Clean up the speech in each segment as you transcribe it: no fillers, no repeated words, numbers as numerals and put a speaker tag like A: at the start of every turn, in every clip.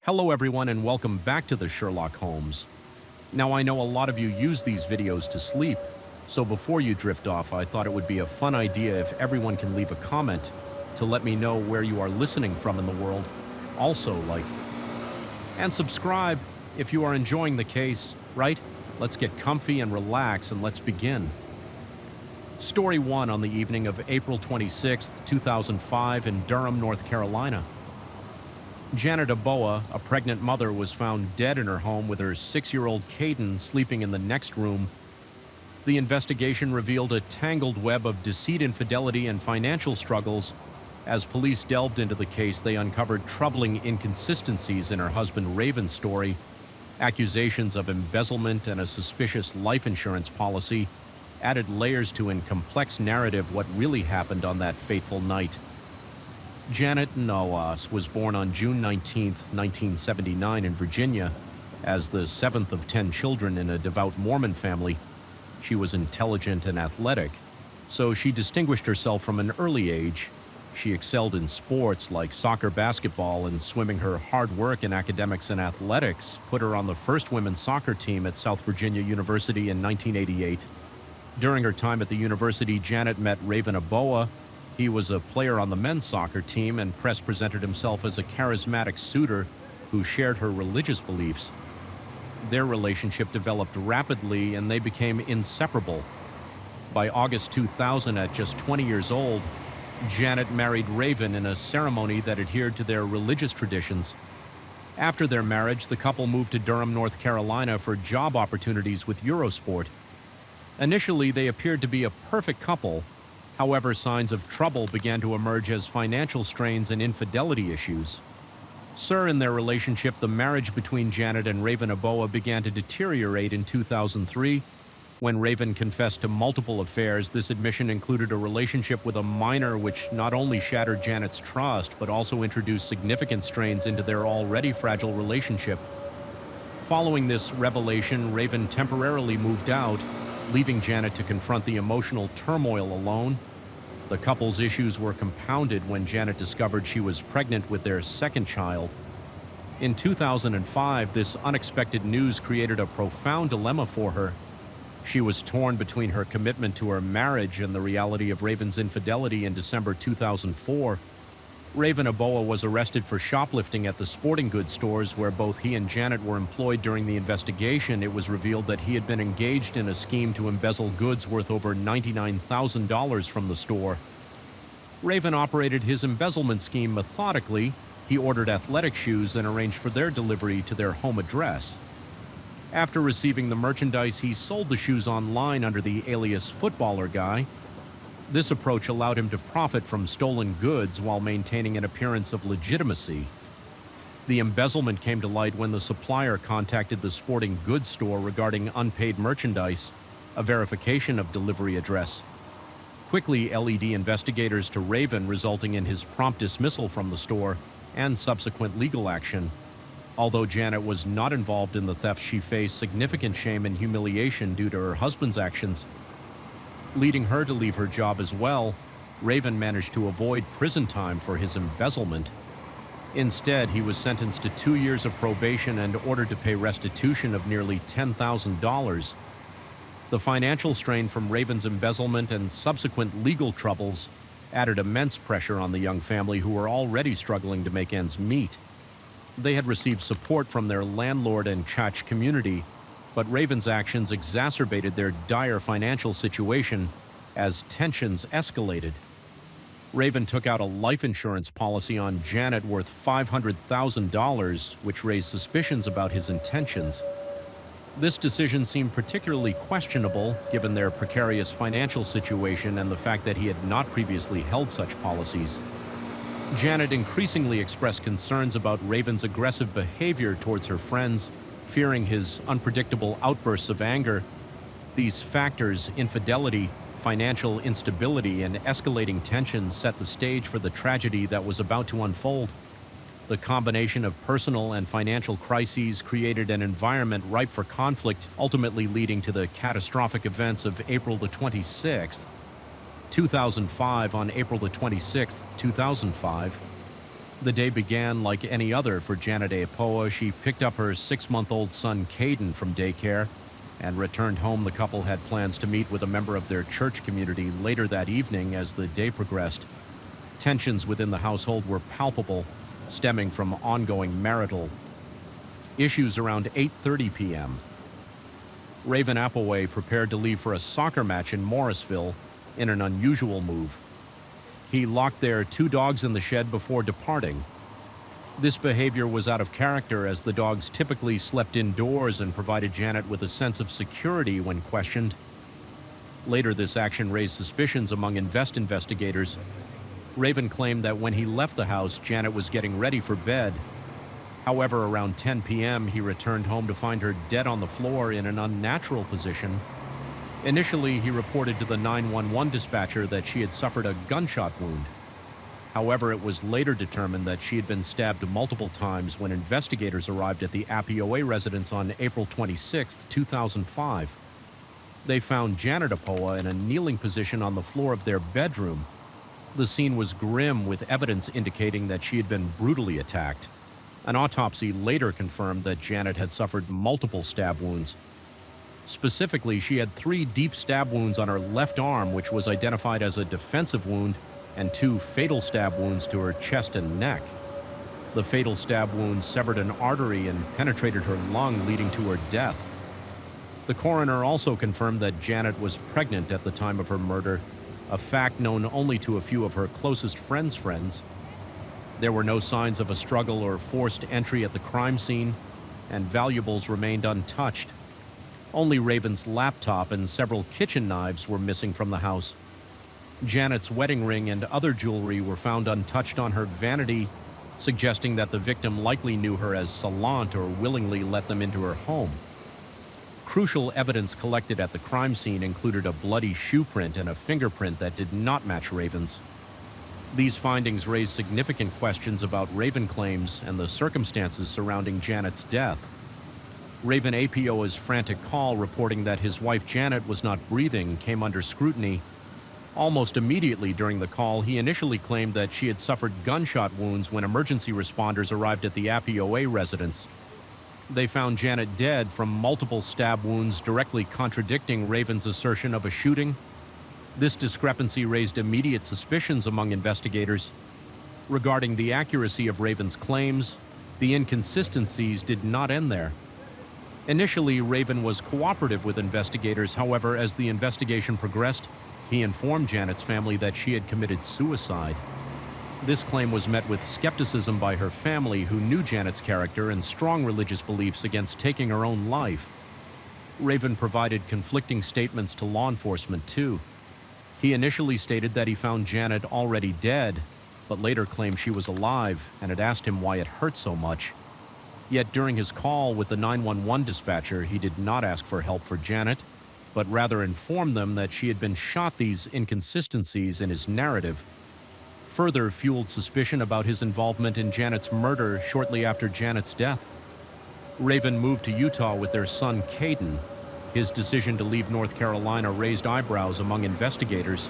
A: Hello everyone and welcome back to the Sherlock Holmes. Now I know a lot of you use these videos to sleep, so before you drift off I thought it would be a fun idea if everyone can leave a comment to let me know where you are listening from in the world. Also like and subscribe if you are enjoying the case, right? Let's get comfy and relax and let's begin. Story 1 on the evening of April 26, 2005 in Durham, North Carolina. Janet Aboa, a pregnant mother, was found dead in her home with her 6-year-old Caden sleeping in the next room. The investigation revealed a tangled web of deceit, infidelity, and financial struggles. As police delved into the case, they uncovered troubling inconsistencies in her husband Raven's story. Accusations of embezzlement and a suspicious life insurance policy added layers to a complex narrative what really happened on that fateful night. Janet Noas was born on June 19, 1979 in Virginia. As the seventh of 10 children in a devout Mormon family, she was intelligent and athletic, so she distinguished herself from an early age. She excelled in sports like soccer, basketball, and swimming. Her hard work in academics and athletics put her on the first women's soccer team at South Virginia University in 1988. During her time at the university, Janet met Raven Aboa. He was a player on the men's soccer team, and press presented himself as a charismatic suitor who shared her religious beliefs. Their relationship developed rapidly, and they became inseparable. By August 2000, at just 20 years old, Janet married Raven in a ceremony that adhered to their religious traditions. After their marriage, the couple moved to Durham, North Carolina for job opportunities with Eurosport. Initially, they appeared to be a perfect couple. However, signs of trouble began to emerge as financial strains and infidelity issues. In their relationship, the marriage between Janet and Raven Aboa began to deteriorate in 2003. When Raven confessed to multiple affairs, this admission included a relationship with a minor, which not only shattered Janet's trust, but also introduced significant strains into their already fragile relationship. Following this revelation, Raven temporarily moved out, leaving Janet to confront the emotional turmoil alone. The couple's issues were compounded when Janet discovered she was pregnant with their second child. In 2005, this unexpected news created a profound dilemma for her. She was torn between her commitment to her marriage and the reality of Raven's infidelity. In December 2004, Raven Aboa was arrested for shoplifting at the sporting goods stores where both he and Janet were employed. During the investigation, it was revealed that he had been engaged in a scheme to embezzle goods worth over $99,000 from the store. Raven operated his embezzlement scheme methodically. He ordered athletic shoes and arranged for their delivery to their home address. After receiving the merchandise, he sold the shoes online under the alias Footballer Guy. This approach allowed him to profit from stolen goods while maintaining an appearance of legitimacy. The embezzlement came to light when the supplier contacted the sporting goods store regarding unpaid merchandise, a verification of delivery address. Quickly led investigators to Raven, resulting in his prompt dismissal from the store and subsequent legal action. Although Janet was not involved in the theft, she faced significant shame and humiliation due to her husband's actions, leading her to leave her job as well. Raven managed to avoid prison time for his embezzlement. Instead, he was sentenced to 2 years of probation and ordered to pay restitution of nearly $10,000. The financial strain from Raven's embezzlement and subsequent legal troubles added immense pressure on the young family, who were already struggling to make ends meet. They had received support from their landlord and church community, but Raven's actions exacerbated their dire financial situation as tensions escalated. Raven took out a life insurance policy on Janet worth $500,000, which raised suspicions about his intentions. This decision seemed particularly questionable given their precarious financial situation and the fact that he had not previously held such policies. Janet increasingly expressed concerns about Raven's aggressive behavior towards her friends, fearing his unpredictable outbursts of anger. These factors, infidelity, financial instability, and escalating tensions, set the stage for the tragedy that was about to unfold. The combination of personal and financial crises created an environment ripe for conflict, ultimately leading to the catastrophic events of April the 26th, 2005. On April the 26th, 2005, The day began like any other for Janet Apoa. She picked up her 6-month-old son Caden from daycare and returned home. The couple had plans to meet with a member of their church community later that evening. As the day progressed, tensions within the household were palpable, stemming from ongoing marital issues. Around 8:30 p.m., Raven Appleway prepared to leave for a soccer match in Morrisville in an unusual move. He locked their 2 dogs in the shed before departing. This behavior was out of character, as the dogs typically slept indoors and provided Janet with a sense of security when questioned. Later, this action raised suspicions among investigators. Raven claimed that when he left the house, Janet was getting ready for bed. However, around 10 p.m., he returned home to find her dead on the floor in an unnatural position. Initially, he reported to the 911 dispatcher that she had suffered a gunshot wound. However, it was later determined that she had been stabbed multiple times when investigators arrived at the Apioa residence on April 26, 2005. They found Janet Apoa in a kneeling position on the floor of their bedroom. The scene was grim, with evidence indicating that she had been brutally attacked. An autopsy later confirmed that Janet had suffered multiple stab wounds. Specifically, she had 3 deep stab wounds on her left arm, which was identified as a defensive wound, and 2 fatal stab wounds to her chest and neck. The fatal stab wounds severed an artery and penetrated her lung, leading to her death. The coroner also confirmed that Janet was pregnant at the time of her murder, a fact known only to a few of her closest friends. There were no signs of a struggle or forced entry at the crime scene, and valuables remained untouched. Only Raven's laptop and several kitchen knives were missing from the house. Janet's wedding ring and other jewelry were found untouched on her vanity, suggesting that the victim likely knew her as Salant or willingly let them into her home. Crucial evidence collected at the crime scene included a bloody shoe print and a fingerprint that did not match Raven's. These findings raised significant questions about Raven claims and the circumstances surrounding Janet's death. Raven Apioa's frantic call reporting that his wife Janet was not breathing came under scrutiny. Almost immediately during the call, he initially claimed that she had suffered gunshot wounds when emergency responders arrived at the Apioa residence. They found Janet dead from multiple stab wounds, directly contradicting Raven's assertion of a shooting. This discrepancy raised immediate suspicions among investigators. Regarding the accuracy of Raven's claims, the inconsistencies did not end there. Initially, Raven was cooperative with investigators. However, as the investigation progressed, he informed Janet's family that she had committed suicide. This claim was met with skepticism by her family, who knew Janet's character and strong religious beliefs against taking her own life. Raven provided conflicting statements to law enforcement, too. He initially stated that he found Janet already dead, but later claimed she was alive and had asked him why it hurt so much. Yet during his call with the 911 dispatcher, he did not ask for help for Janet, but rather informed them that she had been shot. These inconsistencies in his narrative further fueled suspicion about his involvement in Janet's murder shortly after Janet's death. Raven moved to Utah with their son Caden. His decision to leave North Carolina raised eyebrows among investigators.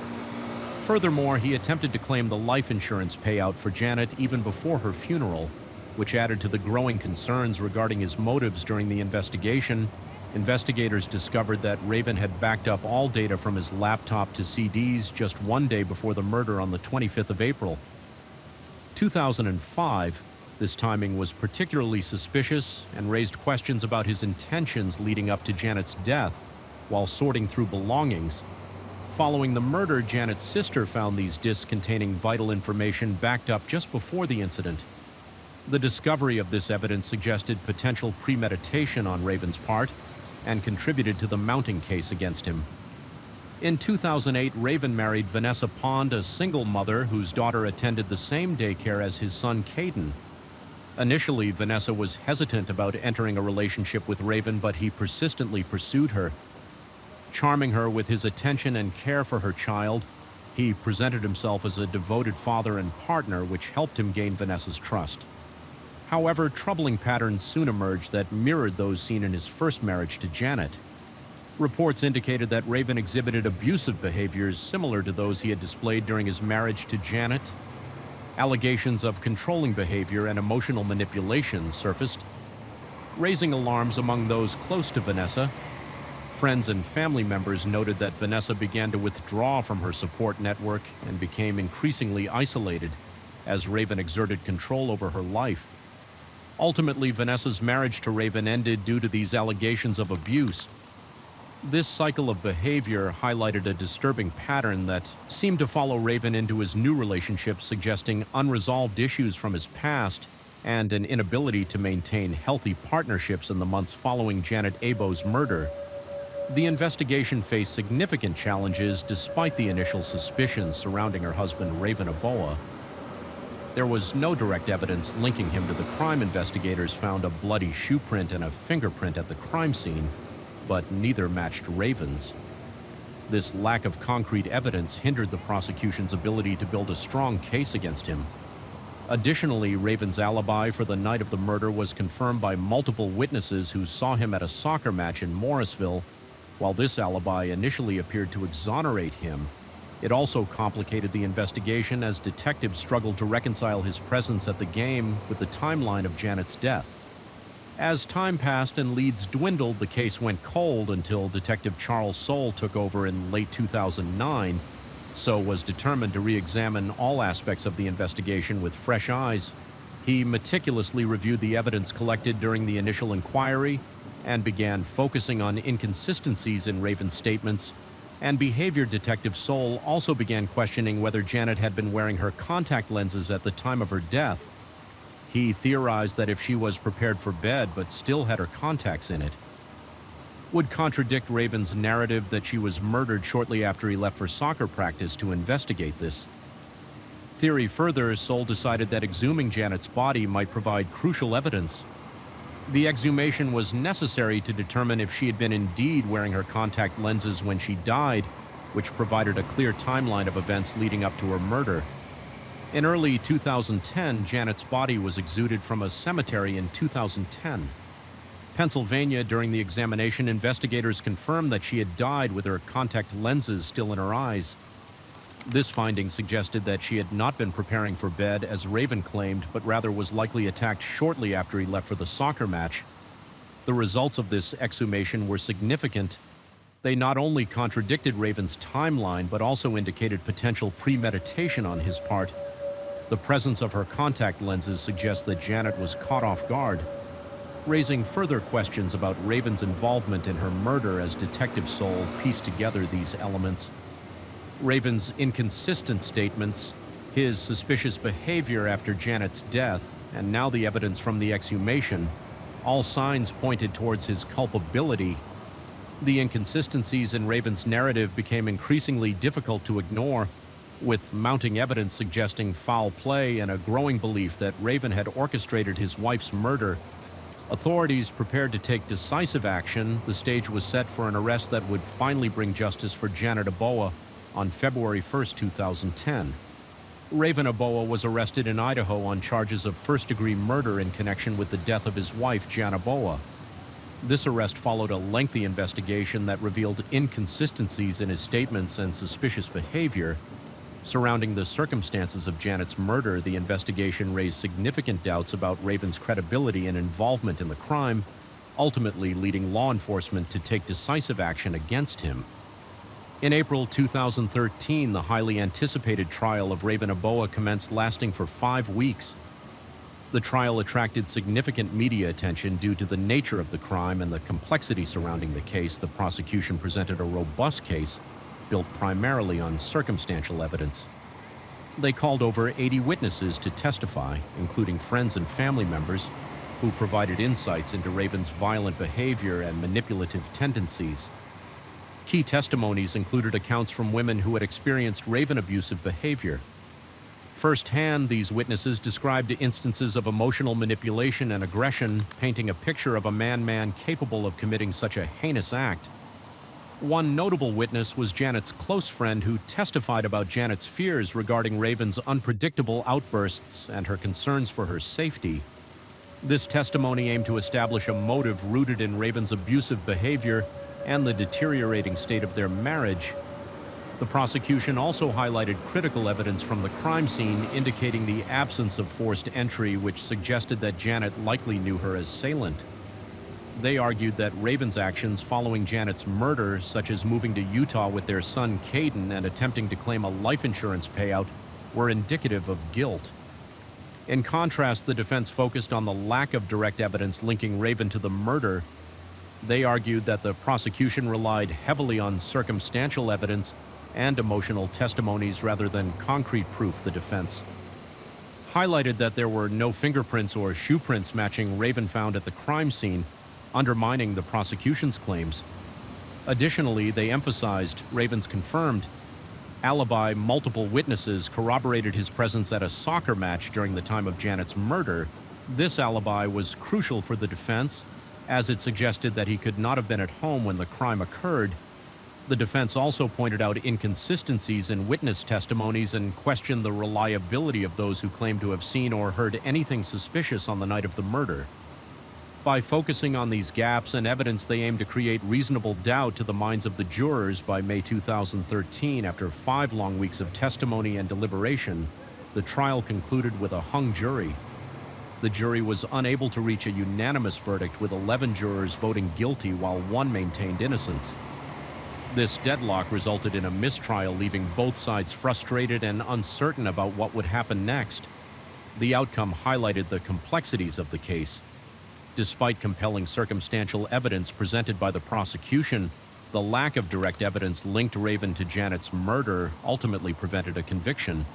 A: Furthermore, he attempted to claim the life insurance payout for Janet even before her funeral, which added to the growing concerns regarding his motives. During the investigation, investigators discovered that Raven had backed up all data from his laptop to CDs just 1 day before the murder on the 25th of April, 2005. This timing was particularly suspicious and raised questions about his intentions leading up to Janet's death while sorting through belongings. Following the murder, Janet's sister found these discs containing vital information backed up just before the incident. The discovery of this evidence suggested potential premeditation on Raven's part and contributed to the mounting case against him. In 2008, Raven married Vanessa Pond, a single mother whose daughter attended the same daycare as his son Caden. Initially, Vanessa was hesitant about entering a relationship with Raven, but he persistently pursued her. Charming her with his attention and care for her child, he presented himself as a devoted father and partner, which helped him gain Vanessa's trust. However, troubling patterns soon emerged that mirrored those seen in his first marriage to Janet. Reports indicated that Raven exhibited abusive behaviors similar to those he had displayed during his marriage to Janet. Allegations of controlling behavior and emotional manipulation surfaced, raising alarms among those close to Vanessa. Friends and family members noted that Vanessa began to withdraw from her support network and became increasingly isolated as Raven exerted control over her life. Ultimately, Vanessa's marriage to Raven ended due to these allegations of abuse. This cycle of behavior highlighted a disturbing pattern that seemed to follow Raven into his new relationship, suggesting unresolved issues from his past and an inability to maintain healthy partnerships in the months following Janet Abo's murder. The investigation faced significant challenges despite the initial suspicions surrounding her husband, Raven Aboa. There was no direct evidence linking him to the crime. Investigators found a bloody shoe print and a fingerprint at the crime scene, but neither matched Raven's. This lack of concrete evidence hindered the prosecution's ability to build a strong case against him. Additionally, Raven's alibi for the night of the murder was confirmed by multiple witnesses who saw him at a soccer match in Morrisville. While this alibi initially appeared to exonerate him, it also complicated the investigation as detectives struggled to reconcile his presence at the game with the timeline of Janet's death. As time passed and leads dwindled, the case went cold until Detective Charles Soule took over in late 2009, so was determined to re-examine all aspects of the investigation with fresh eyes. He meticulously reviewed the evidence collected during the initial inquiry and began focusing on inconsistencies in Raven's statements and behavior. Detective Soule also began questioning whether Janet had been wearing her contact lenses at the time of her death. He theorized that if she was prepared for bed but still had her contacts in it, would contradict Raven's narrative that she was murdered shortly after he left for soccer practice. To investigate this theory further, Soule decided that exhuming Janet's body might provide crucial evidence. The exhumation was necessary to determine if she had been indeed wearing her contact lenses when she died, which provided a clear timeline of events leading up to her murder. In early 2010, Janet's body was exhumed from a cemetery in 2010. Pennsylvania. During the examination, investigators confirmed that she had died with her contact lenses still in her eyes. This finding suggested that she had not been preparing for bed, as Raven claimed, but rather was likely attacked shortly after he left for the soccer match. The results of this exhumation were significant. They not only contradicted Raven's timeline, but also indicated potential premeditation on his part. The presence of her contact lenses suggests that Janet was caught off guard, raising further questions about Raven's involvement in her murder as Detective Soule pieced together these elements. Raven's inconsistent statements, his suspicious behavior after Janet's death, and now the evidence from the exhumation, all signs pointed towards his culpability. The inconsistencies in Raven's narrative became increasingly difficult to ignore, with mounting evidence suggesting foul play and a growing belief that Raven had orchestrated his wife's murder. Authorities prepared to take decisive action. The stage was set for an arrest that would finally bring justice for Janet Aboa on February 1, 2010. Raven Aboa was arrested in Idaho on charges of first-degree murder in connection with the death of his wife, Jan Aboa. This arrest followed a lengthy investigation that revealed inconsistencies in his statements and suspicious behavior. Surrounding the circumstances of Janet's murder, the investigation raised significant doubts about Raven's credibility and involvement in the crime, ultimately leading law enforcement to take decisive action against him. In April 2013, the highly anticipated trial of Raven Aboa commenced, lasting for 5 weeks. The trial attracted significant media attention due to the nature of the crime and the complexity surrounding the case. The prosecution presented a robust case built primarily on circumstantial evidence. They called over 80 witnesses to testify, including friends and family members, who provided insights into Raven's violent behavior and manipulative tendencies. Key testimonies included accounts from women who had experienced Raven abusive behavior. Firsthand, these witnesses described instances of emotional manipulation and aggression, painting a picture of a man capable of committing such a heinous act. One notable witness was Janet's close friend, who testified about Janet's fears regarding Raven's unpredictable outbursts and her concerns for her safety. This testimony aimed to establish a motive rooted in Raven's abusive behavior and the deteriorating state of their marriage. The prosecution also highlighted critical evidence from the crime scene indicating the absence of forced entry, which suggested that Janet likely knew her assailant. They argued that Raven's actions following Janet's murder, such as moving to Utah with their son Caden and attempting to claim a life insurance payout, were indicative of guilt. In contrast, the defense focused on the lack of direct evidence linking Raven to the murder. They argued that the prosecution relied heavily on circumstantial evidence and emotional testimonies rather than concrete proof. The defense highlighted that there were no fingerprints or shoe prints matching Raven found at the crime scene, undermining the prosecution's claims. Additionally, they emphasized Raven's confirmed alibi. Multiple witnesses corroborated his presence at a soccer match during the time of Janet's murder. This alibi was crucial for the defense, as it suggested that he could not have been at home when the crime occurred. The defense also pointed out inconsistencies in witness testimonies and questioned the reliability of those who claimed to have seen or heard anything suspicious on the night of the murder. By focusing on these gaps and evidence, they aimed to create reasonable doubt to the minds of the jurors. By May 2013, after 5 long weeks of testimony and deliberation, the trial concluded with a hung jury. The jury was unable to reach a unanimous verdict, with 11 jurors voting guilty while 1 maintained innocence. This deadlock resulted in a mistrial, leaving both sides frustrated and uncertain about what would happen next. The outcome highlighted the complexities of the case. Despite compelling circumstantial evidence presented by the prosecution, the lack of direct evidence linked Raven to Janet's murder ultimately prevented a conviction.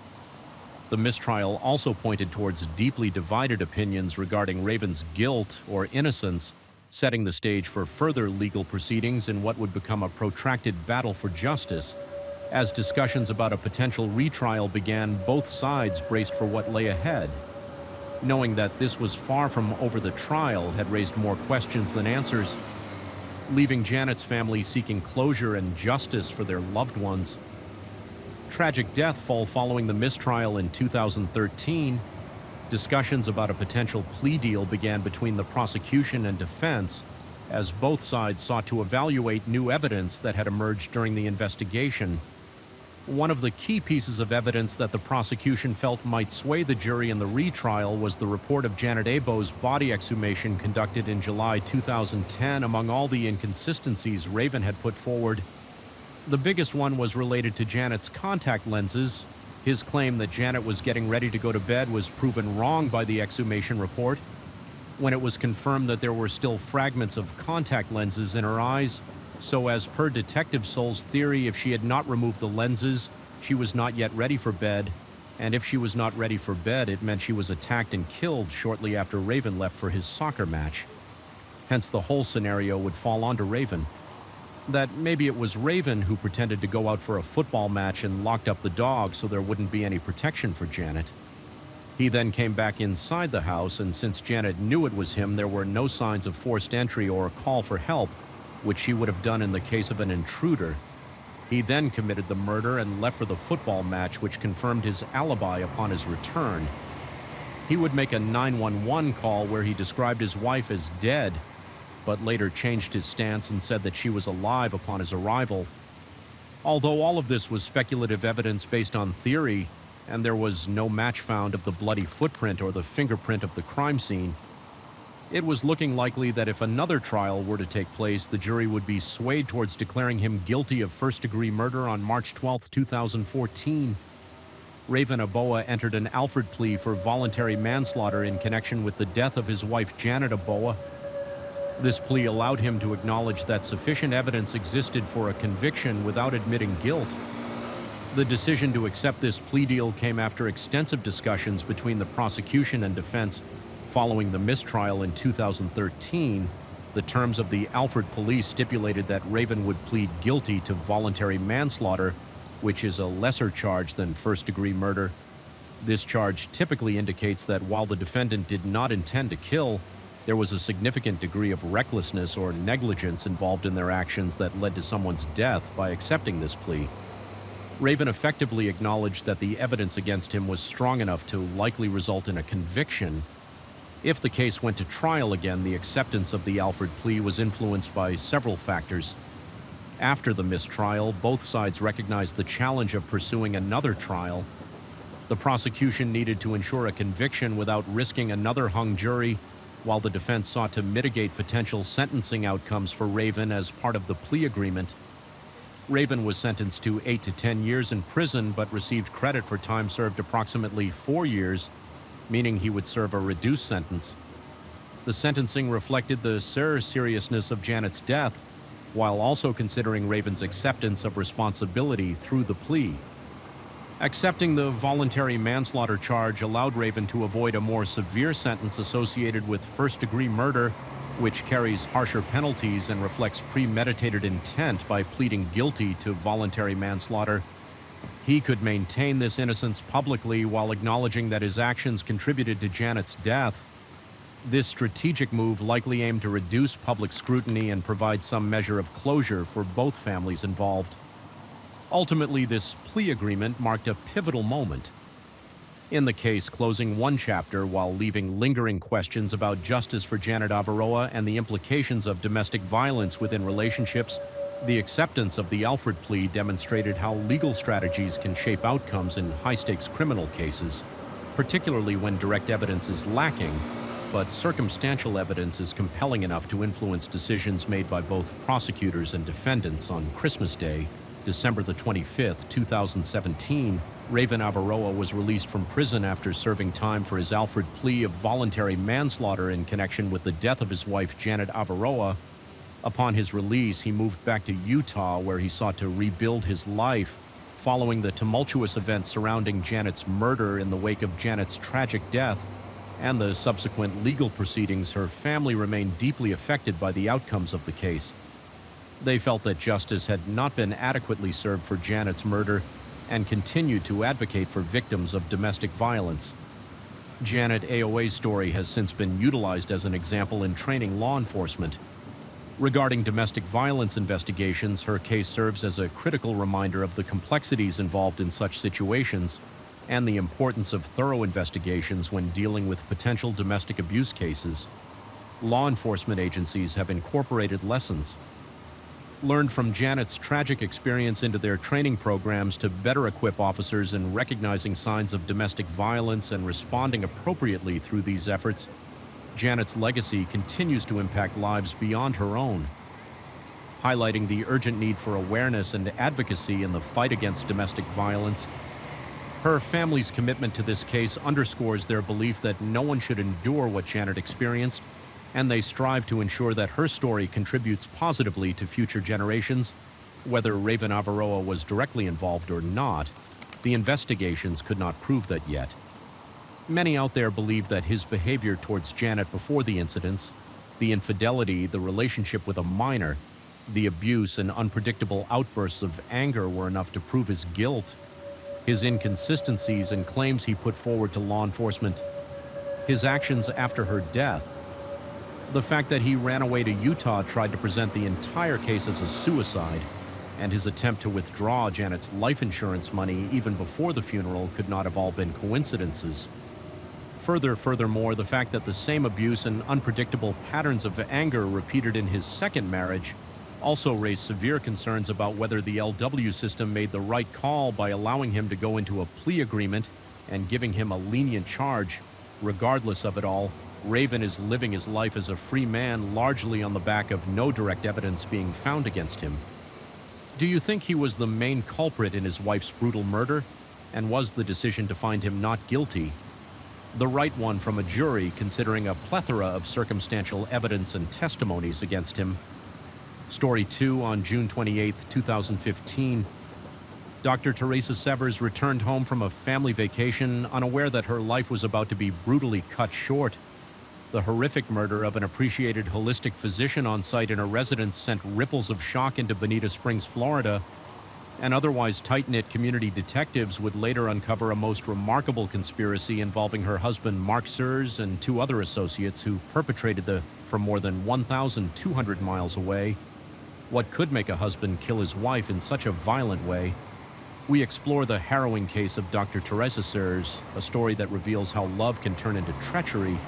A: The mistrial also pointed towards deeply divided opinions regarding Raven's guilt or innocence, setting the stage for further legal proceedings in what would become a protracted battle for justice. As discussions about a potential retrial began, both sides braced for what lay ahead. Knowing that this was far from over, the trial had raised more questions than answers, leaving Janet's family seeking closure and justice for their loved ones. Tragic death following the mistrial in 2013. Discussions about a potential plea deal began between the prosecution and defense, as both sides sought to evaluate new evidence that had emerged during the investigation. One of the key pieces of evidence that the prosecution felt might sway the jury in the retrial was the report of Janet Abo's body exhumation conducted in July 2010. Among all the inconsistencies Raven had put forward, the biggest one was related to Janet's contact lenses. His claim that Janet was getting ready to go to bed was proven wrong by the exhumation report, when it was confirmed that there were still fragments of contact lenses in her eyes. So, as per Detective Soul's theory, if she had not removed the lenses, she was not yet ready for bed, and if she was not ready for bed, it meant she was attacked and killed shortly after Raven left for his soccer match. Hence, the whole scenario would fall onto Raven. That maybe it was Raven who pretended to go out for a football match and locked up the dog so there wouldn't be any protection for Janet. He then came back inside the house, and since Janet knew it was him, there were no signs of forced entry or a call for help, which she would have done in the case of an intruder. He then committed the murder and left for the football match, which confirmed his alibi upon his return. He would make a 911 call where he described his wife as dead, but later changed his stance and said that she was alive upon his arrival. Although all of this was speculative evidence based on theory, and there was no match found of the bloody footprint or the fingerprint of the crime scene, it was looking likely that if another trial were to take place, the jury would be swayed towards declaring him guilty of first-degree murder on March 12, 2014. Raven Aboa entered an Alford plea for voluntary manslaughter in connection with the death of his wife Janet Aboa. This plea allowed him to acknowledge that sufficient evidence existed for a conviction without admitting guilt. The decision to accept this plea deal came after extensive discussions between the prosecution and defense. Following the mistrial in 2013, the terms of the Alford police stipulated that Raven would plead guilty to voluntary manslaughter, which is a lesser charge than first-degree murder. This charge typically indicates that while the defendant did not intend to kill, there was a significant degree of recklessness or negligence involved in their actions that led to someone's death. By accepting this plea, Raven effectively acknowledged that the evidence against him was strong enough to likely result in a conviction. If the case went to trial again, the acceptance of the Alford plea was influenced by several factors. After the mistrial, both sides recognized the challenge of pursuing another trial. The prosecution needed to ensure a conviction without risking another hung jury, while the defense sought to mitigate potential sentencing outcomes for Raven as part of the plea agreement. Raven was sentenced to 8 to 10 years in prison but received credit for time served approximately 4 years, meaning he would serve a reduced sentence. The sentencing reflected the seriousness of Janet's death, while also considering Raven's acceptance of responsibility through the plea. Accepting the voluntary manslaughter charge allowed Raven to avoid a more severe sentence associated with first-degree murder, which carries harsher penalties and reflects premeditated intent by pleading guilty to voluntary manslaughter. He could maintain this innocence publicly while acknowledging that his actions contributed to Janet's death. This strategic move likely aimed to reduce public scrutiny and provide some measure of closure for both families involved. Ultimately, this plea agreement marked a pivotal moment in the case, closing one chapter while leaving lingering questions about justice for Janet Avaroa and the implications of domestic violence within relationships. The acceptance of the Alfred plea demonstrated how legal strategies can shape outcomes in high-stakes criminal cases, particularly when direct evidence is lacking, but circumstantial evidence is compelling enough to influence decisions made by both prosecutors and defendants. On Christmas Day, December the 25th, 2017, Raven Avaroa was released from prison after serving time for his Alfred plea of voluntary manslaughter in connection with the death of his wife, Janet Avaroa. Upon his release, he moved back to Utah, where he sought to rebuild his life following the tumultuous events surrounding Janet's murder. In the wake of Janet's tragic death and the subsequent legal proceedings, her family remained deeply affected by the outcomes of the case. They felt that justice had not been adequately served for Janet's murder and continued to advocate for victims of domestic violence. Janet AOA's story has since been utilized as an example in training law enforcement. Regarding domestic violence investigations, her case serves as a critical reminder of the complexities involved in such situations and the importance of thorough investigations when dealing with potential domestic abuse cases. Law enforcement agencies have incorporated lessons learned from Janet's tragic experience into their training programs to better equip officers in recognizing signs of domestic violence and responding appropriately through these efforts. Janet's legacy continues to impact lives beyond her own, highlighting the urgent need for awareness and advocacy in the fight against domestic violence. Her family's commitment to this case underscores their belief that no one should endure what Janet experienced, and they strive to ensure that her story contributes positively to future generations. Whether Raven Avaroa was directly involved or not, the investigations could not prove that yet. Many out there believe that his behavior towards Janet before the incidents, the infidelity, the relationship with a minor, the abuse and unpredictable outbursts of anger were enough to prove his guilt. His inconsistencies and claims he put forward to law enforcement, his actions after her death, the fact that he ran away to Utah, tried to present the entire case as a suicide, and his attempt to withdraw Janet's life insurance money even before the funeral could not have all been coincidences. Furthermore, the fact that the same abuse and unpredictable patterns of anger repeated in his second marriage also raised severe concerns about whether the LW system made the right call by allowing him to go into a plea agreement and giving him a lenient charge. Regardless of it all, Raven is living his life as a free man, largely on the back of no direct evidence being found against him. Do you think he was the main culprit in his wife's brutal murder? And was the decision to find him not guilty the right one from a jury, considering a plethora of circumstantial evidence and testimonies against him? Story 2. On June 28, 2015, Dr. Teresa Severs returned home from a family vacation, unaware that her life was about to be brutally cut short. The horrific murder of an appreciated holistic physician on site in her residence sent ripples of shock into Bonita Springs, Florida, and otherwise tight-knit community detectives would later uncover a most remarkable conspiracy involving her husband Mark Sears and 2 other associates who perpetrated from more than 1,200 miles away. What could make a husband kill his wife in such a violent way? We explore the harrowing case of Dr. Teresa Sears, a story that reveals how love can turn into treachery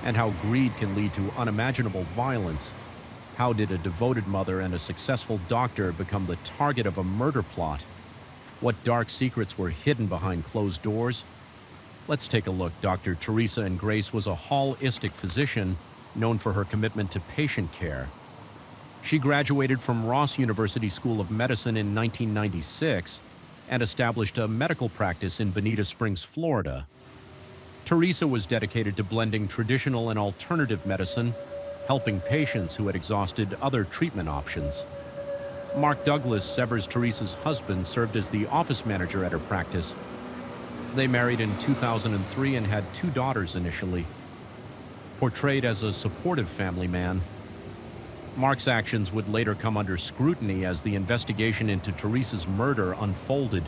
A: and how greed can lead to unimaginable violence. How did a devoted mother and a successful doctor become the target of a murder plot? What dark secrets were hidden behind closed doors? Let's take a look. Dr. Teresa Ann Grace was a holistic physician known for her commitment to patient care. She graduated from Ross University School of Medicine in 1996 and established a medical practice in Bonita Springs, Florida. Teresa was dedicated to blending traditional and alternative medicine, helping patients who had exhausted other treatment options. Mark Douglas, Severs Teresa's husband, served as the office manager at her practice. They married in 2003 and had 2 daughters initially. Portrayed as a supportive family man, Mark's actions would later come under scrutiny as the investigation into Teresa's murder unfolded.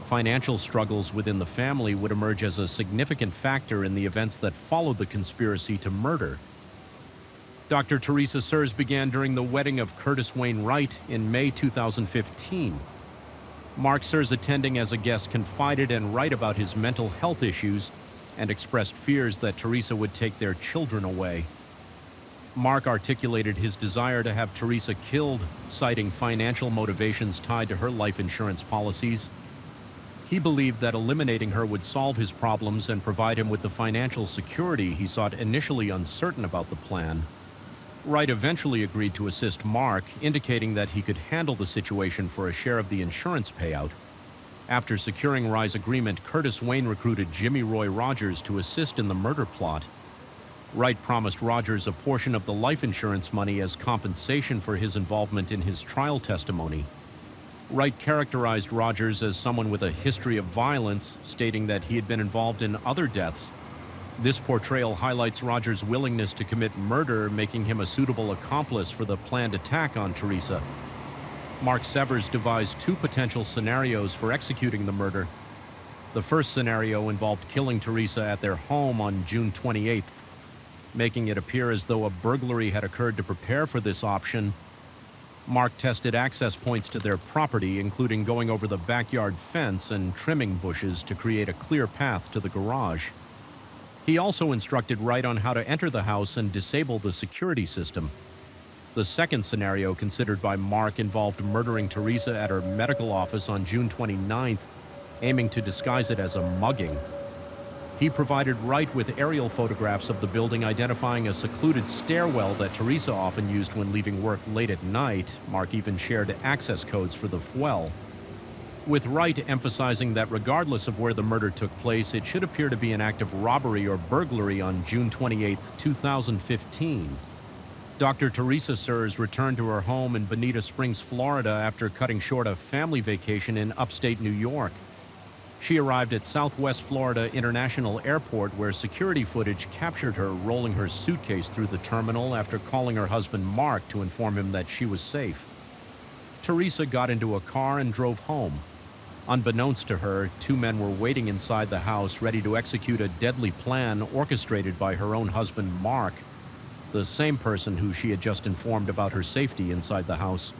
A: Financial struggles within the family would emerge as a significant factor in the events that followed the conspiracy to murder. Dr. Teresa Sears began during the wedding of Curtis Wayne Wright in May 2015. Mark Sears, attending as a guest, confided in Wright about his mental health issues and expressed fears that Teresa would take their children away. Mark articulated his desire to have Teresa killed, citing financial motivations tied to her life insurance policies. He believed that eliminating her would solve his problems and provide him with the financial security he sought, initially uncertain about the plan. Wright eventually agreed to assist Mark, indicating that he could handle the situation for a share of the insurance payout. After securing Wright's agreement, Curtis Wayne recruited Jimmy Roy Rogers to assist in the murder plot. Wright promised Rogers a portion of the life insurance money as compensation for his involvement in his trial testimony. Wright characterized Rogers as someone with a history of violence, stating that he had been involved in other deaths. This portrayal highlights Rogers' willingness to commit murder, making him a suitable accomplice for the planned attack on Teresa. Mark Severs devised 2 potential scenarios for executing the murder. The first scenario involved killing Teresa at their home on June 28th. Making it appear as though a burglary had occurred to prepare for this option, Mark tested access points to their property, including going over the backyard fence and trimming bushes to create a clear path to the garage. He also instructed Wright on how to enter the house and disable the security system. The second scenario considered by Mark involved murdering Teresa at her medical office on June 29th, aiming to disguise it as a mugging. He provided Wright with aerial photographs of the building, identifying a secluded stairwell that Teresa often used when leaving work late at night. Mark even shared access codes for the well, with Wright emphasizing that regardless of where the murder took place, it should appear to be an act of robbery or burglary on June 28, 2015. Dr. Teresa Sears returned to her home in Bonita Springs, Florida after cutting short a family vacation in upstate New York. She arrived at Southwest Florida International Airport, where security footage captured her rolling her suitcase through the terminal after calling her husband Mark to inform him that she was safe. Teresa got into a car and drove home. Unbeknownst to her, 2 men were waiting inside the house, ready to execute a deadly plan orchestrated by her own husband Mark, the same person who she had just informed about her safety inside the house.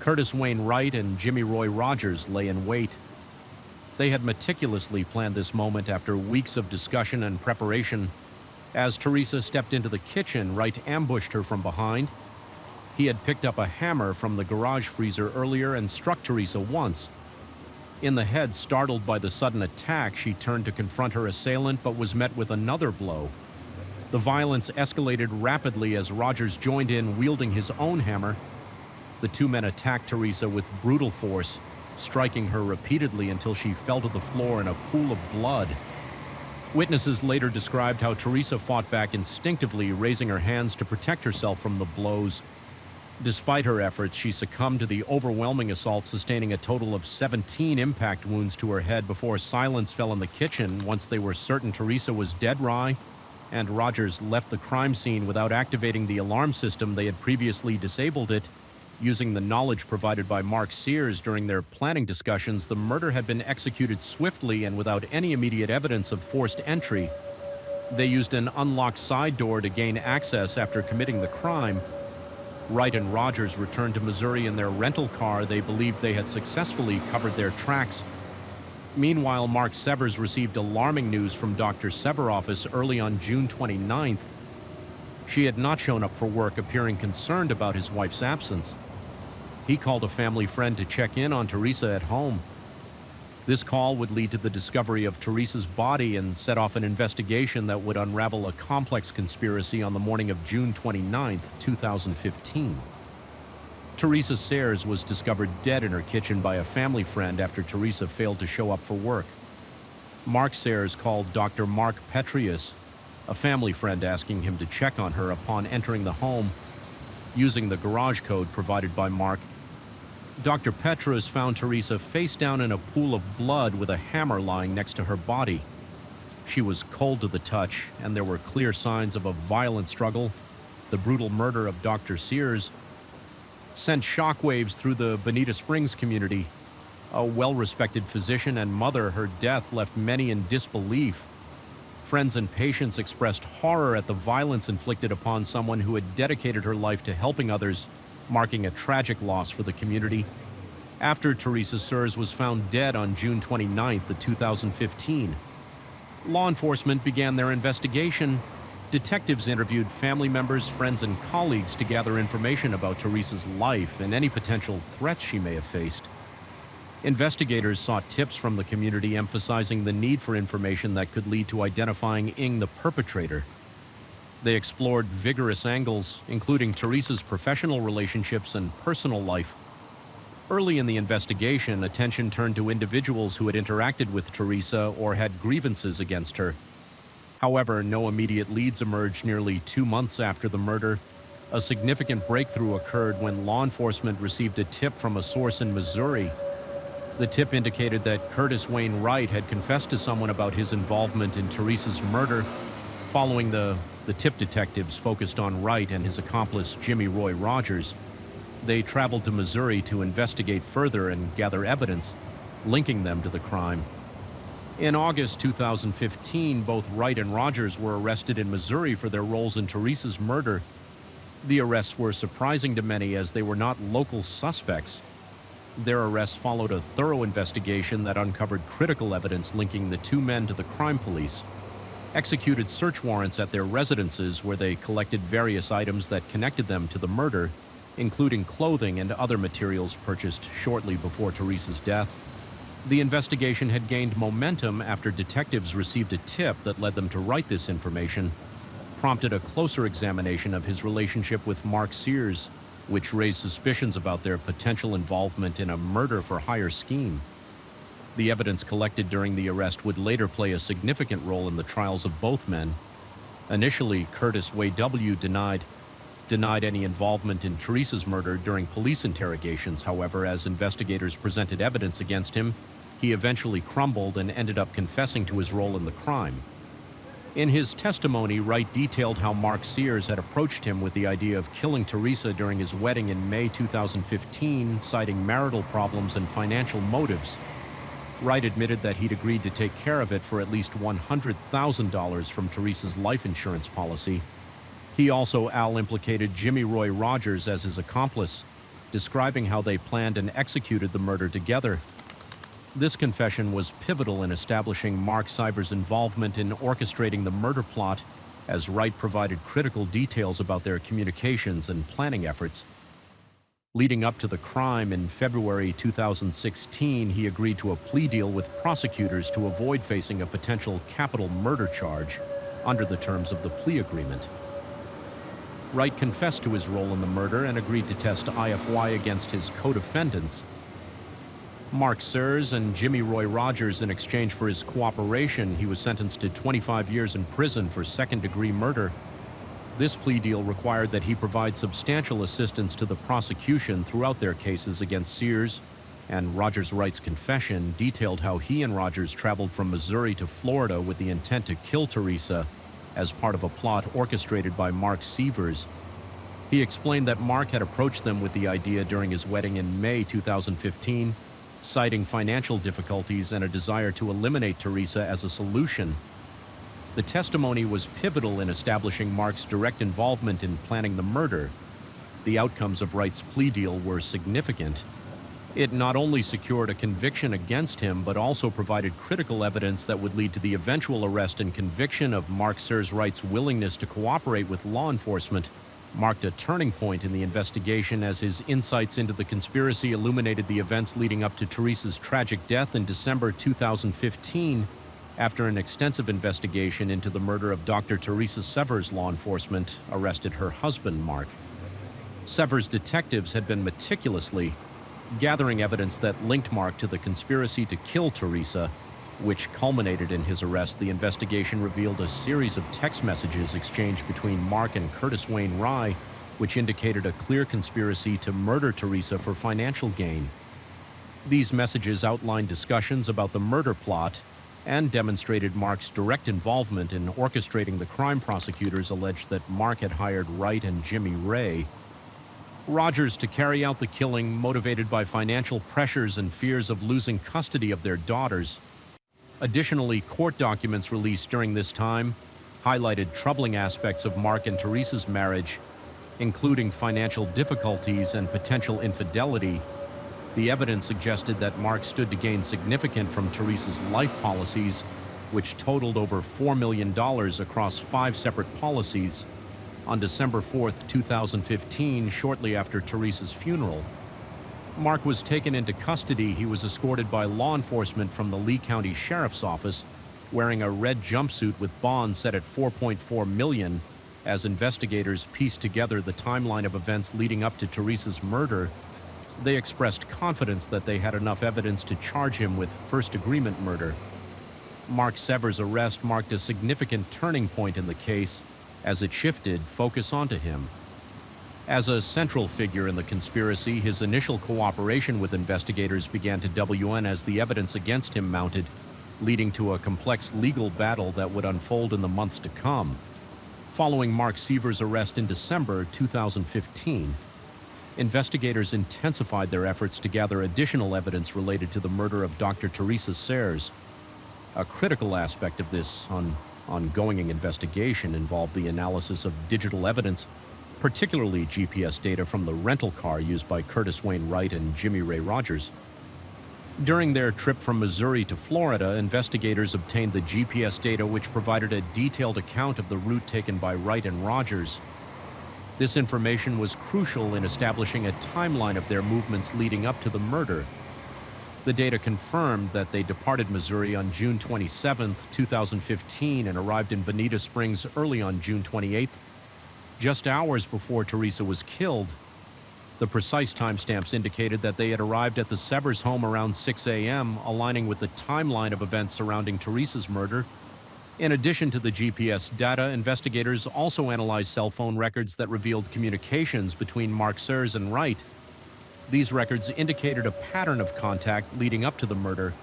A: Curtis Wayne Wright and Jimmy Roy Rogers lay in wait. They had meticulously planned this moment after weeks of discussion and preparation. As Teresa stepped into the kitchen, Wright ambushed her from behind. He had picked up a hammer from the garage freezer earlier and struck Teresa once. In the head, startled by the sudden attack, she turned to confront her assailant but was met with another blow. The violence escalated rapidly as Rogers joined in, wielding his own hammer. The 2 men attacked Teresa with brutal force, striking her repeatedly until she fell to the floor in a pool of blood. Witnesses later described how Teresa fought back instinctively, raising her hands to protect herself from the blows. Despite her efforts, she succumbed to the overwhelming assault, sustaining a total of 17 impact wounds to her head before silence fell in the kitchen once they were certain Teresa was dead. Rye and Rogers left the crime scene without activating the alarm system. They had previously disabled it. Using the knowledge provided by Mark Sears during their planning discussions, the murder had been executed swiftly and without any immediate evidence of forced entry. They used an unlocked side door to gain access after committing the crime. Wright and Rogers returned to Missouri in their rental car. They believed they had successfully covered their tracks. Meanwhile, Mark Severs received alarming news from Dr. Sever's office early on June 29th. She had not shown up for work, appearing concerned about his wife's absence. He called a family friend to check in on Teresa at home. This call would lead to the discovery of Teresa's body and set off an investigation that would unravel a complex conspiracy on the morning of June 29, 2015. Teresa Sayers was discovered dead in her kitchen by a family friend after Teresa failed to show up for work. Mark Sayers called Dr. Mark Petrius, a family friend, asking him to check on her upon entering the home. Using the garage code provided by Mark, Dr. Petrus found Teresa face down in a pool of blood with a hammer lying next to her body. She was cold to the touch, and there were clear signs of a violent struggle. The brutal murder of Dr. Sears sent shockwaves through the Bonita Springs community. A well-respected physician and mother, her death left many in disbelief. Friends and patients expressed horror at the violence inflicted upon someone who had dedicated her life to helping others, marking a tragic loss for the community. After Teresa Sayers was found dead on June 29, 2015, law enforcement began their investigation. Detectives interviewed family members, friends, and colleagues to gather information about Teresa's life and any potential threats she may have faced. Investigators sought tips from the community, emphasizing the need for information that could lead to identifying the perpetrator. They explored vigorous angles, including Teresa's professional relationships and personal life. Early in the investigation, attention turned to individuals who had interacted with Teresa or had grievances against her. However, no immediate leads emerged. Nearly 2 months after the murder, a significant breakthrough occurred when law enforcement received a tip from a source in Missouri. The tip indicated that Curtis Wayne Wright had confessed to someone about his involvement in Teresa's murder. Following the tip, detectives focused on Wright and his accomplice Jimmy Roy Rogers. They traveled to Missouri to investigate further and gather evidence linking them to the crime. In August 2015, both Wright and Rogers were arrested in Missouri for their roles in Teresa's murder. The arrests were surprising to many as they were not local suspects. Their arrests followed a thorough investigation that uncovered critical evidence linking the two men to the crime. Police executed search warrants at their residences where they collected various items that connected them to the murder, including clothing and other materials purchased shortly before Teresa's death. The investigation had gained momentum after detectives received a tip that led them to write this information, prompted a closer examination of his relationship with Mark Sears, which raised suspicions about their potential involvement in a murder-for-hire scheme. The evidence collected during the arrest would later play a significant role in the trials of both men. Initially, Curtis Wayne W. denied any involvement in Teresa's murder during police interrogations. However, as investigators presented evidence against him, he eventually crumbled and ended up confessing to his role in the crime. In his testimony, Wright detailed how Mark Sears had approached him with the idea of killing Teresa during his wedding in May 2015, citing marital problems and financial motives. Wright admitted that he'd agreed to take care of it for at least $100,000 from Teresa's life insurance policy. He also implicated Jimmy Roy Rogers as his accomplice, describing how they planned and executed the murder together. This confession was pivotal in establishing Mark Seivers' involvement in orchestrating the murder plot, as Wright provided critical details about their communications and planning efforts. Leading up to the crime in February 2016, he agreed to a plea deal with prosecutors to avoid facing a potential capital murder charge under the terms of the plea agreement. Wright confessed to his role in the murder and agreed to test IFY against his co-defendants, Mark Sears and Jimmy Roy Rogers. In exchange for his cooperation, he was sentenced to 25 years in prison for second-degree murder. This plea deal required that he provide substantial assistance to the prosecution throughout their cases against Sears, and Rogers Wright's confession detailed how he and Rogers traveled from Missouri to Florida with the intent to kill Teresa as part of a plot orchestrated by Mark Seivers. He explained that Mark had approached them with the idea during his wedding in May 2015, citing financial difficulties and a desire to eliminate Teresa as a solution. The testimony was pivotal in establishing Mark's direct involvement in planning the murder. The outcomes of Wright's plea deal were significant. It not only secured a conviction against him, but also provided critical evidence that would lead to the eventual arrest and conviction of Mark Sears-Wright's willingness to cooperate with law enforcement, marked a turning point in the investigation as his insights into the conspiracy illuminated the events leading up to Teresa's tragic death in December 2015. After an extensive investigation into the murder of Dr. Teresa Severs, law enforcement arrested her husband, Mark. Severs' detectives had been meticulously gathering evidence that linked Mark to the conspiracy to kill Teresa, which culminated in his arrest. The investigation revealed a series of text messages exchanged between Mark and Curtis Wayne Rye, which indicated a clear conspiracy to murder Teresa for financial gain. These messages outlined discussions about the murder plot and demonstrated Mark's direct involvement in orchestrating the crime. Prosecutors alleged that Mark had hired Wright and Jimmy Ray Rogers to carry out the killing, motivated by financial pressures and fears of losing custody of their daughters. Additionally, court documents released during this time highlighted troubling aspects of Mark and Teresa's marriage, including financial difficulties and potential infidelity. The evidence suggested that Mark stood to gain significant from Teresa's life policies, which totaled over $4 million across 5 separate policies. On December 4, 2015, shortly after Teresa's funeral, Mark was taken into custody. He was escorted by law enforcement from the Lee County Sheriff's Office, wearing a red jumpsuit with bond set at $4.4 million. As investigators pieced together the timeline of events leading up to Teresa's murder, they expressed confidence that they had enough evidence to charge him with first-degree murder. Mark Severs' arrest marked a significant turning point in the case, as it shifted focus onto him. As a central figure in the conspiracy, his initial cooperation with investigators began to WN as the evidence against him mounted, leading to a complex legal battle that would unfold in the months to come. Following Mark Severs' arrest in December 2015, investigators intensified their efforts to gather additional evidence related to the murder of Dr. Teresa Sears. A critical aspect of this ongoing investigation involved the analysis of digital evidence, particularly GPS data from the rental car used by Curtis Wayne Wright and Jimmy Ray Rogers. During their trip from Missouri to Florida, investigators obtained the GPS data, which provided a detailed account of the route taken by Wright and Rogers. This information was crucial in establishing a timeline of their movements leading up to the murder. The data confirmed that they departed Missouri on June 27, 2015, and arrived in Bonita Springs early on June 28, just hours before Teresa was killed. The precise timestamps indicated that they had arrived at the Severs home around 6 a.m., aligning with the timeline of events surrounding Teresa's murder. In addition to the GPS data, investigators also analyzed cell phone records that revealed communications between Mark Sears and Wright. These records indicated a pattern of contact leading up to the murder,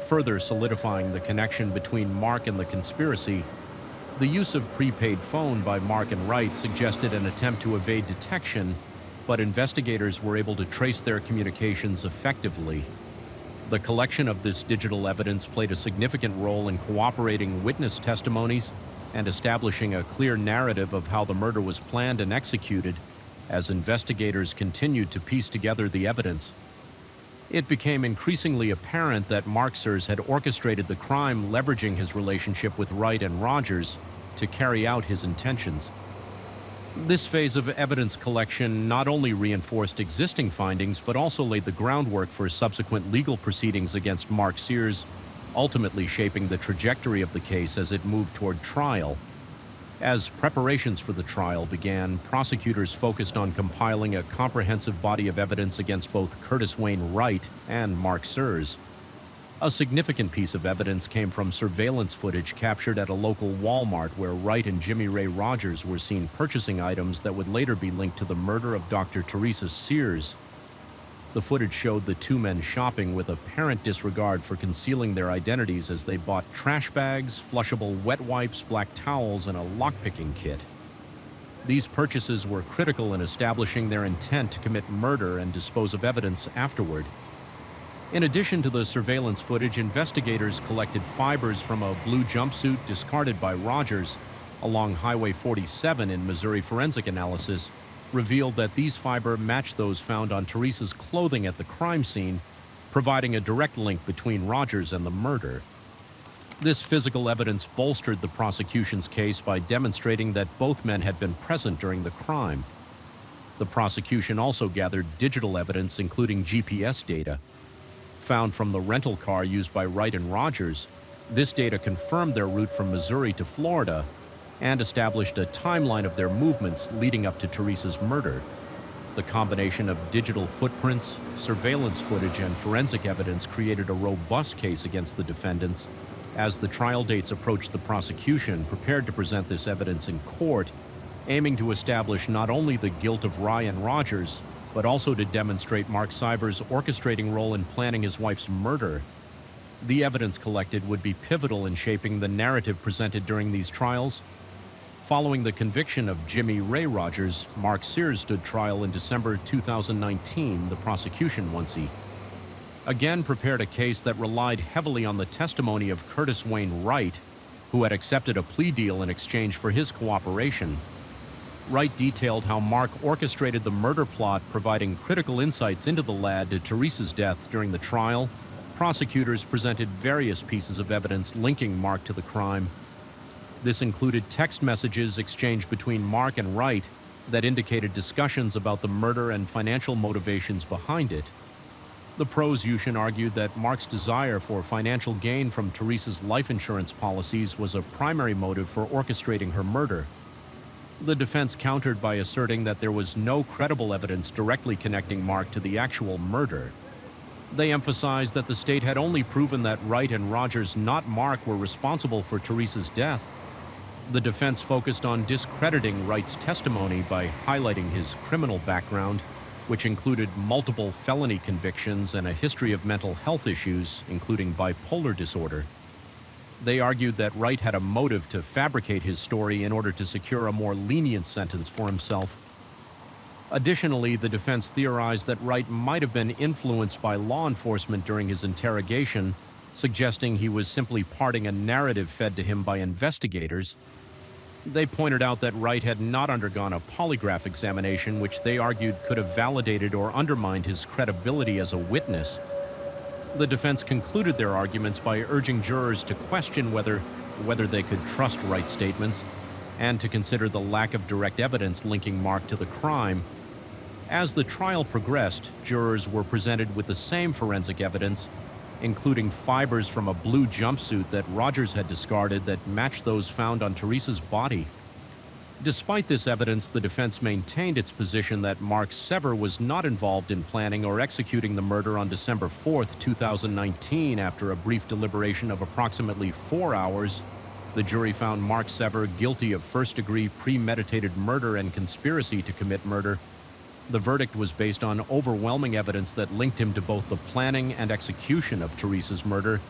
A: further solidifying the connection between Mark and the conspiracy. The use of prepaid phone by Mark and Wright suggested an attempt to evade detection, but investigators were able to trace their communications effectively. The collection of this digital evidence played a significant role in cooperating witness testimonies and establishing a clear narrative of how the murder was planned and executed. As investigators continued to piece together the evidence, it became increasingly apparent that Mark Sears had orchestrated the crime, leveraging his relationship with Wright and Rogers to carry out his intentions. This phase of evidence collection not only reinforced existing findings, but also laid the groundwork for subsequent legal proceedings against Mark Sears, ultimately shaping the trajectory of the case as it moved toward trial. As preparations for the trial began, prosecutors focused on compiling a comprehensive body of evidence against both Curtis Wayne Wright and Mark Sears. A significant piece of evidence came from surveillance footage captured at a local Walmart where Wright and Jimmy Ray Rogers were seen purchasing items that would later be linked to the murder of Dr. Teresa Sears. The footage showed the two men shopping with apparent disregard for concealing their identities as they bought trash bags, flushable wet wipes, black towels, and a lockpicking kit. These purchases were critical in establishing their intent to commit murder and dispose of evidence afterward. In addition to the surveillance footage, investigators collected fibers from a blue jumpsuit discarded by Rogers along Highway 47 in Missouri. Forensic analysis revealed that these fibers matched those found on Teresa's clothing at the crime scene, providing a direct link between Rogers and the murder. This physical evidence bolstered the prosecution's case by demonstrating that both men had been present during the crime. The prosecution also gathered digital evidence, including GPS data. Found from the rental car used by Wright and Rogers, this data confirmed their route from Missouri to Florida and established a timeline of their movements leading up to Teresa's murder. The combination of digital footprints, surveillance footage, and forensic evidence created a robust case against the defendants. As the trial dates approached, the prosecution prepared to present this evidence in court, aiming to establish not only the guilt of Ryan Rogers, but also to demonstrate Mark Siver's orchestrating role in planning his wife's murder. The evidence collected would be pivotal in shaping the narrative presented during these trials. Following the conviction of Jimmy Ray Rogers, Mark Sears stood trial in December 2019, the prosecution once he again prepared a case that relied heavily on the testimony of Curtis Wayne Wright, who had accepted a plea deal in exchange for his cooperation. Wright detailed how Mark orchestrated the murder plot, providing critical insights into the lad to Teresa's death during the trial. Prosecutors presented various pieces of evidence linking Mark to the crime. This included text messages exchanged between Mark and Wright that indicated discussions about the murder and financial motivations behind it. The prosecution argued that Mark's desire for financial gain from Teresa's life insurance policies was a primary motive for orchestrating her murder. The defense countered by asserting that there was no credible evidence directly connecting Mark to the actual murder. They emphasized that the state had only proven that Wright and Rogers, not Mark, were responsible for Teresa's death. The defense focused on discrediting Wright's testimony by highlighting his criminal background, which included multiple felony convictions and a history of mental health issues, including bipolar disorder. They argued that Wright had a motive to fabricate his story in order to secure a more lenient sentence for himself. Additionally, the defense theorized that Wright might have been influenced by law enforcement during his interrogation, suggesting he was simply parting a narrative fed to him by investigators. They pointed out that Wright had not undergone a polygraph examination, which they argued could have validated or undermined his credibility as a witness. The defense concluded their arguments by urging jurors to question whether they could trust Wright's statements and to consider the lack of direct evidence linking Mark to the crime. As the trial progressed, jurors were presented with the same forensic evidence, including fibers from a blue jumpsuit that Rogers had discarded that matched those found on Teresa's body. Despite this evidence, the defense maintained its position that Mark Sever was not involved in planning or executing the murder on December 4, 2019. After a brief deliberation of approximately 4 hours, the jury found Mark Sever guilty of first-degree premeditated murder and conspiracy to commit murder. The verdict was based on overwhelming evidence that linked him to both the planning and execution of Teresa's murder.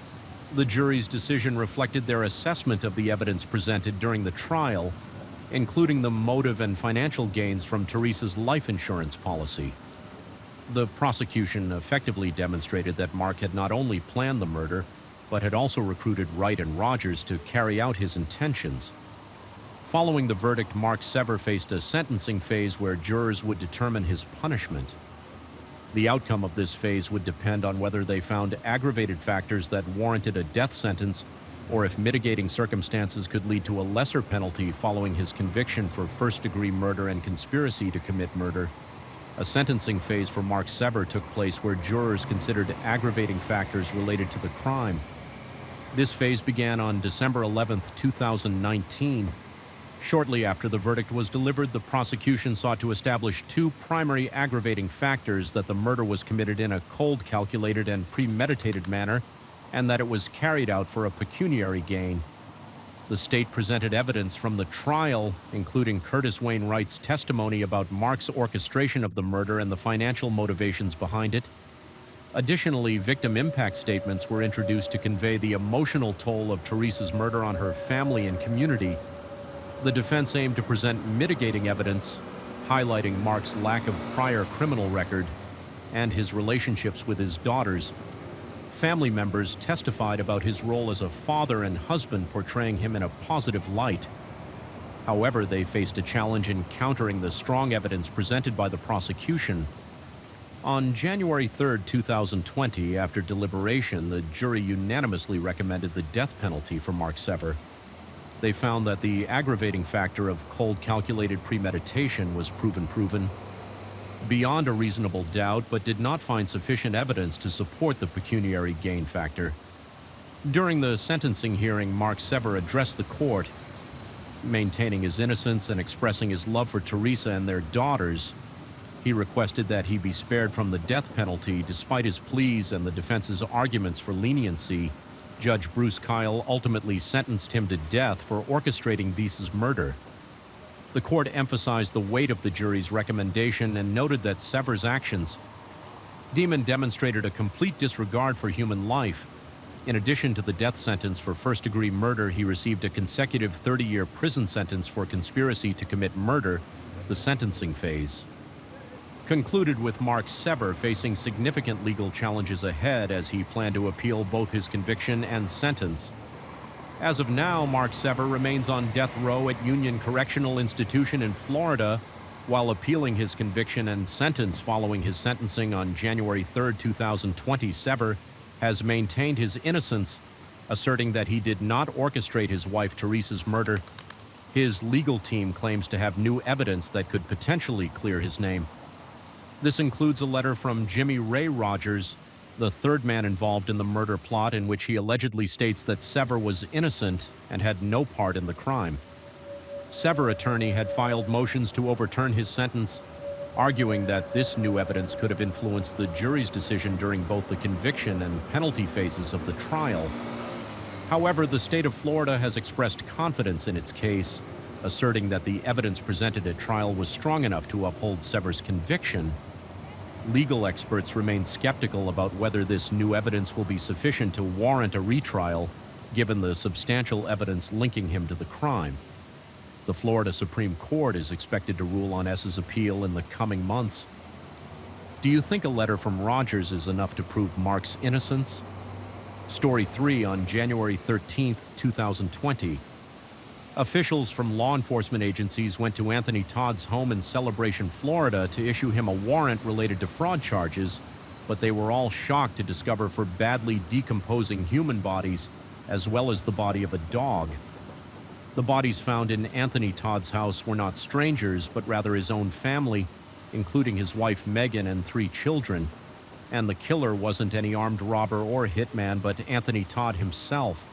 A: The jury's decision reflected their assessment of the evidence presented during the trial, including the motive and financial gains from Teresa's life insurance policy. The prosecution effectively demonstrated that Mark had not only planned the murder, but had also recruited Wright and Rogers to carry out his intentions. Following the verdict, Mark Sever faced a sentencing phase where jurors would determine his punishment. The outcome of this phase would depend on whether they found aggravated factors that warranted a death sentence, or if mitigating circumstances could lead to a lesser penalty following his conviction for first-degree murder and conspiracy to commit murder. A sentencing phase for Mark Sever took place where jurors considered aggravating factors related to the crime. This phase began on December 11, 2019. Shortly after the verdict was delivered, the prosecution sought to establish two primary aggravating factors: that the murder was committed in a cold, calculated, and premeditated manner, and that it was carried out for a pecuniary gain. The state presented evidence from the trial, including Curtis Wayne Wright's testimony about Mark's orchestration of the murder and the financial motivations behind it. Additionally, victim impact statements were introduced to convey the emotional toll of Teresa's murder on her family and community. The defense aimed to present mitigating evidence, highlighting Mark's lack of prior criminal record and his relationships with his daughters. Family members testified about his role as a father and husband, portraying him in a positive light. However, they faced a challenge in countering the strong evidence presented by the prosecution. On January 3, 2020, after deliberation, the jury unanimously recommended the death penalty for Mark Sever. They found that the aggravating factor of cold calculated premeditation was proven beyond a reasonable doubt, but did not find sufficient evidence to support the pecuniary gain factor. During the sentencing hearing, Mark Sever addressed the court, maintaining his innocence and expressing his love for Teresa and their daughters. He requested that he be spared from the death penalty despite his pleas and the defense's arguments for leniency. Judge Bruce Kyle ultimately sentenced him to death for orchestrating Deese's murder. The court emphasized the weight of the jury's recommendation and noted that Sever's actions demonstrated a complete disregard for human life. In addition to the death sentence for first-degree murder, he received a consecutive 30-year prison sentence for conspiracy to commit murder, the sentencing phase. Concluded with Mark Sever facing significant legal challenges ahead as he planned to appeal both his conviction and sentence. As of now, Mark Sever remains on death row at Union Correctional Institution in Florida while appealing his conviction and sentence following his sentencing on January 3, 2020. Sever has maintained his innocence, asserting that he did not orchestrate his wife Teresa's murder. His legal team claims to have new evidence that could potentially clear his name. This includes a letter from Jimmy Ray Rogers, the third man involved in the murder plot, in which he allegedly states that Sever was innocent and had no part in the crime. Sever attorney had filed motions to overturn his sentence, arguing that this new evidence could have influenced the jury's decision during both the conviction and penalty phases of the trial. However, the state of Florida has expressed confidence in its case, asserting that the evidence presented at trial was strong enough to uphold Sever's conviction. Legal experts remain skeptical about whether this new evidence will be sufficient to warrant a retrial, given the substantial evidence linking him to the crime. The Florida Supreme Court is expected to rule on S's appeal in the coming months. Do you think a letter from Rogers is enough to prove Mark's innocence? Story 3 on January 13, 2020. Officials from law enforcement agencies went to Anthony Todd's home in Celebration, Florida to issue him a warrant related to fraud charges, but they were all shocked to discover for badly decomposing human bodies, as well as the body of a dog. The bodies found in Anthony Todd's house were not strangers, but rather his own family, including his wife Megan and 3 children. And the killer wasn't any armed robber or hitman, but Anthony Todd himself.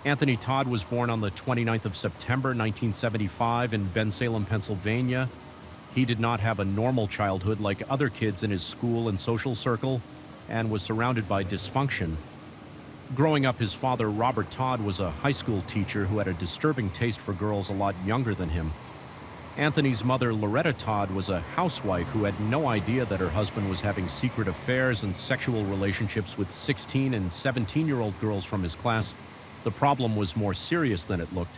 A: Anthony Todd was born on the 29th of September, 1975 in Bensalem, Pennsylvania. He did not have a normal childhood like other kids in his school and social circle, and was surrounded by dysfunction. Growing up, his father, Robert Todd, was a high school teacher who had a disturbing taste for girls a lot younger than him. Anthony's mother, Loretta Todd, was a housewife who had no idea that her husband was having secret affairs and sexual relationships with 16 and 17-year-old girls from his class. The problem was more serious than it looked.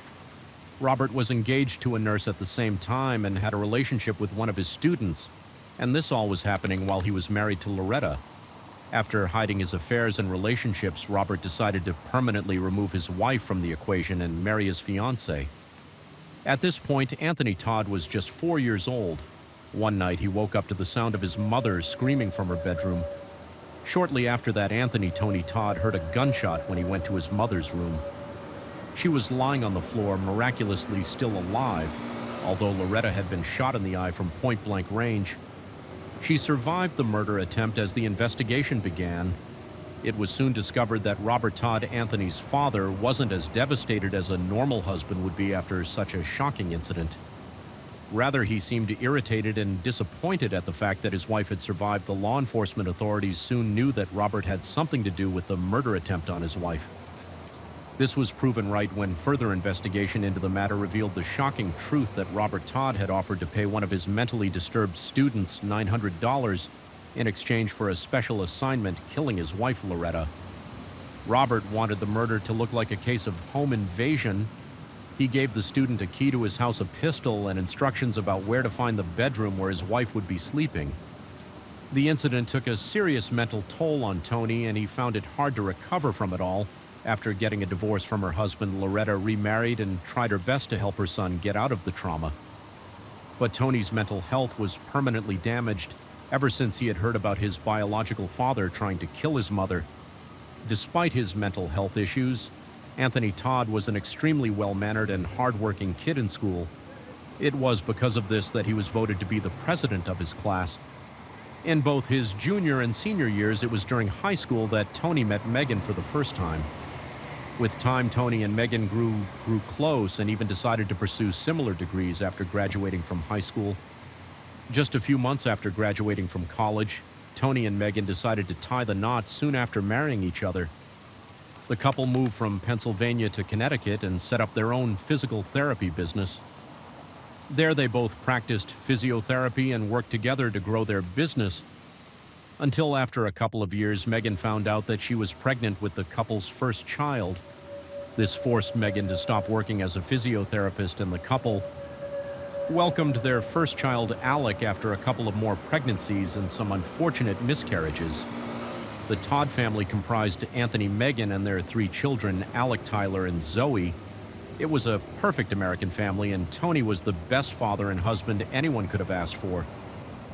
A: Robert was engaged to a nurse at the same time and had a relationship with one of his students, and this all was happening while he was married to Loretta. After hiding his affairs and relationships, Robert decided to permanently remove his wife from the equation and marry his fiancée. At this point, Anthony Todd was just 4 years old. One night, he woke up to the sound of his mother screaming from her bedroom. Shortly after that, Anthony Tony Todd heard a gunshot when he went to his mother's room. She was lying on the floor, miraculously still alive, although Loretta had been shot in the eye from point-blank range. She survived the murder attempt as the investigation began. It was soon discovered that Robert Todd, Anthony's father, wasn't as devastated as a normal husband would be after such a shocking incident. Rather, he seemed irritated and disappointed at the fact that his wife had survived. The law enforcement authorities soon knew that Robert had something to do with the murder attempt on his wife. This was proven right when further investigation into the matter revealed the shocking truth that Robert Todd had offered to pay one of his mentally disturbed students $900 in exchange for a special assignment killing his wife, Loretta. Robert wanted the murder to look like a case of home invasion. He gave the student a key to his house, a pistol, and instructions about where to find the bedroom where his wife would be sleeping. The incident took a serious mental toll on Tony, and he found it hard to recover from it all. After getting a divorce from her husband, Loretta remarried and tried her best to help her son get out of the trauma. But Tony's mental health was permanently damaged ever since he had heard about his biological father trying to kill his mother. Despite his mental health issues, Anthony Todd was an extremely well-mannered and hard-working kid in school. It was because of this that he was voted to be the president of his class. In both his junior and senior years, it was during high school that Tony met Megan for the first time. With time, Tony and Megan grew close and even decided to pursue similar degrees after graduating from high school. Just a few months after graduating from college, Tony and Megan decided to tie the knot soon after marrying each other. The couple moved from Pennsylvania to Connecticut and set up their own physical therapy business. There they both practiced physiotherapy and worked together to grow their business. Until after a couple of years, Megan found out that she was pregnant with the couple's first child. This forced Megan to stop working as a physiotherapist, and the couple welcomed their first child, Alec, after a couple of more pregnancies and some unfortunate miscarriages. The Todd family comprised Anthony, Megan, and their 3 children, Alec, Tyler, and Zoe. It was a perfect American family, and Tony was the best father and husband anyone could have asked for.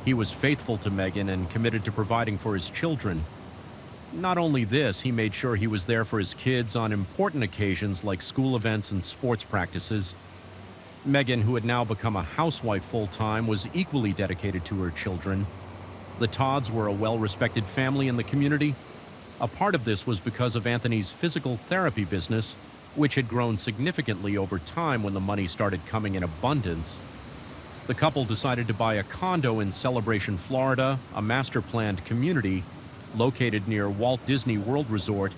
A: He was faithful to Megan and committed to providing for his children. Not only this, he made sure he was there for his kids on important occasions like school events and sports practices. Megan, who had now become a housewife full-time, was equally dedicated to her children. The Todds were a well-respected family in the community. A part of this was because of Anthony's physical therapy business, which had grown significantly over time when the money started coming in abundance. The couple decided to buy a condo in Celebration, Florida, a master-planned community located near Walt Disney World Resort.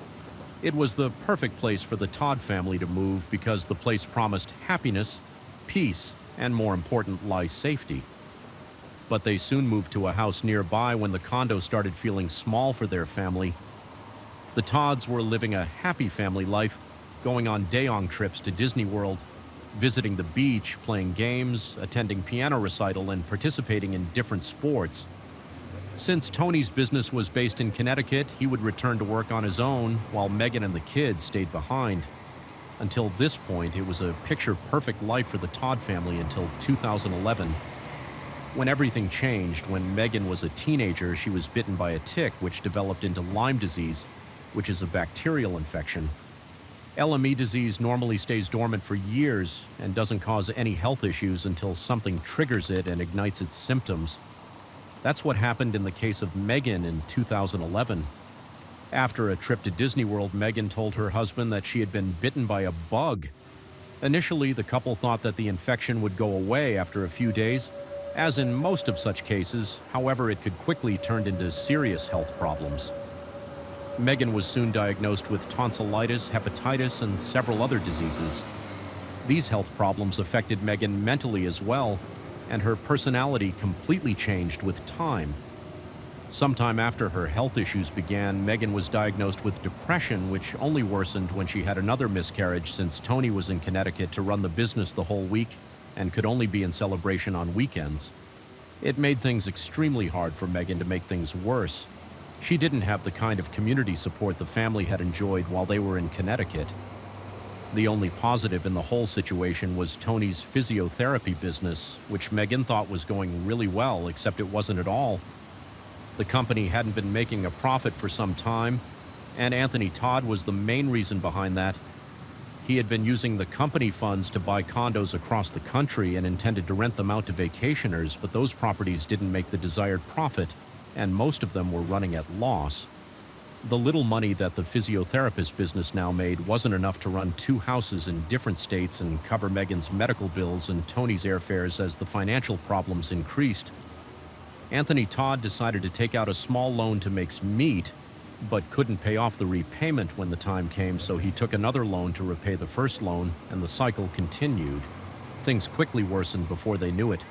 A: It was the perfect place for the Todd family to move because the place promised happiness, peace, and more importantly, safety. But they soon moved to a house nearby when the condo started feeling small for their family. The Todds were living a happy family life, going on day-long trips to Disney World, visiting the beach, playing games, attending piano recital, and participating in different sports. Since Tony's business was based in Connecticut, he would return to work on his own while Megan and the kids stayed behind. Until this point, it was a picture-perfect life for the Todd family until 2011. When everything changed, when Megan was a teenager, she was bitten by a tick which developed into Lyme disease, which is a bacterial infection. LME disease normally stays dormant for years and doesn't cause any health issues until something triggers it and ignites its symptoms. That's what happened in the case of Megan in 2011. After a trip to Disney World, Megan told her husband that she had been bitten by a bug. Initially, the couple thought that the infection would go away after a few days. As in most of such cases, however, it could quickly turn into serious health problems. Megan was soon diagnosed with tonsillitis, hepatitis, and several other diseases. These health problems affected Megan mentally as well, and her personality completely changed with time. Sometime after her health issues began, Megan was diagnosed with depression, which only worsened when she had another miscarriage since Tony was in Connecticut to run the business the whole week and could only be in Celebration on weekends. It made things extremely hard for Megan to make things worse. She didn't have the kind of community support the family had enjoyed while they were in Connecticut. The only positive in the whole situation was Tony's physiotherapy business, which Megan thought was going really well, except it wasn't at all. The company hadn't been making a profit for some time, and Anthony Todd was the main reason behind that. He had been using the company funds to buy condos across the country and intended to rent them out to vacationers, but those properties didn't make the desired profit, and most of them were running at loss. The little money that the physiotherapist business now made wasn't enough to run 2 houses in different states and cover Megan's medical bills and Tony's airfares as the financial problems increased. Anthony Todd decided to take out a small loan to make meet, but couldn't pay off the repayment when the time came, so he took another loan to repay the first loan, and the cycle continued. Things quickly worsened before they knew it.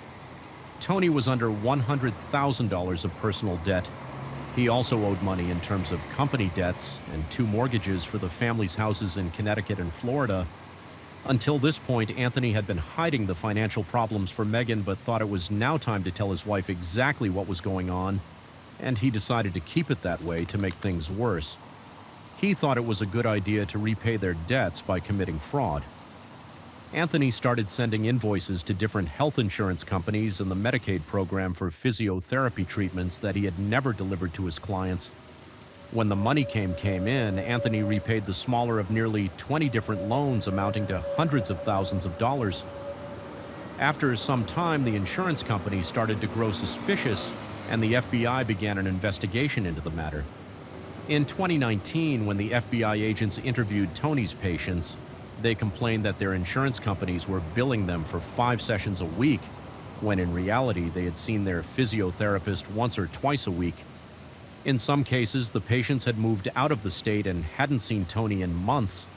A: Tony was under $100,000 of personal debt. He also owed money in terms of company debts and 2 mortgages for the family's houses in Connecticut and Florida. Until this point, Anthony had been hiding the financial problems for Megan, but thought it was now time to tell his wife exactly what was going on, and he decided to keep it that way to make things worse. He thought it was a good idea to repay their debts by committing fraud. Anthony started sending invoices to different health insurance companies and the Medicaid program for physiotherapy treatments that he had never delivered to his clients. When the money came in, Anthony repaid the smaller of nearly 20 different loans amounting to hundreds of thousands of dollars. After some time, the insurance company started to grow suspicious, and the FBI began an investigation into the matter. In 2019, when the FBI agents interviewed Tony's patients, they complained that their insurance companies were billing them for 5 sessions a week, when in reality they had seen their physiotherapist once or twice a week. In some cases, the patients had moved out of the state and hadn't seen Tony in months.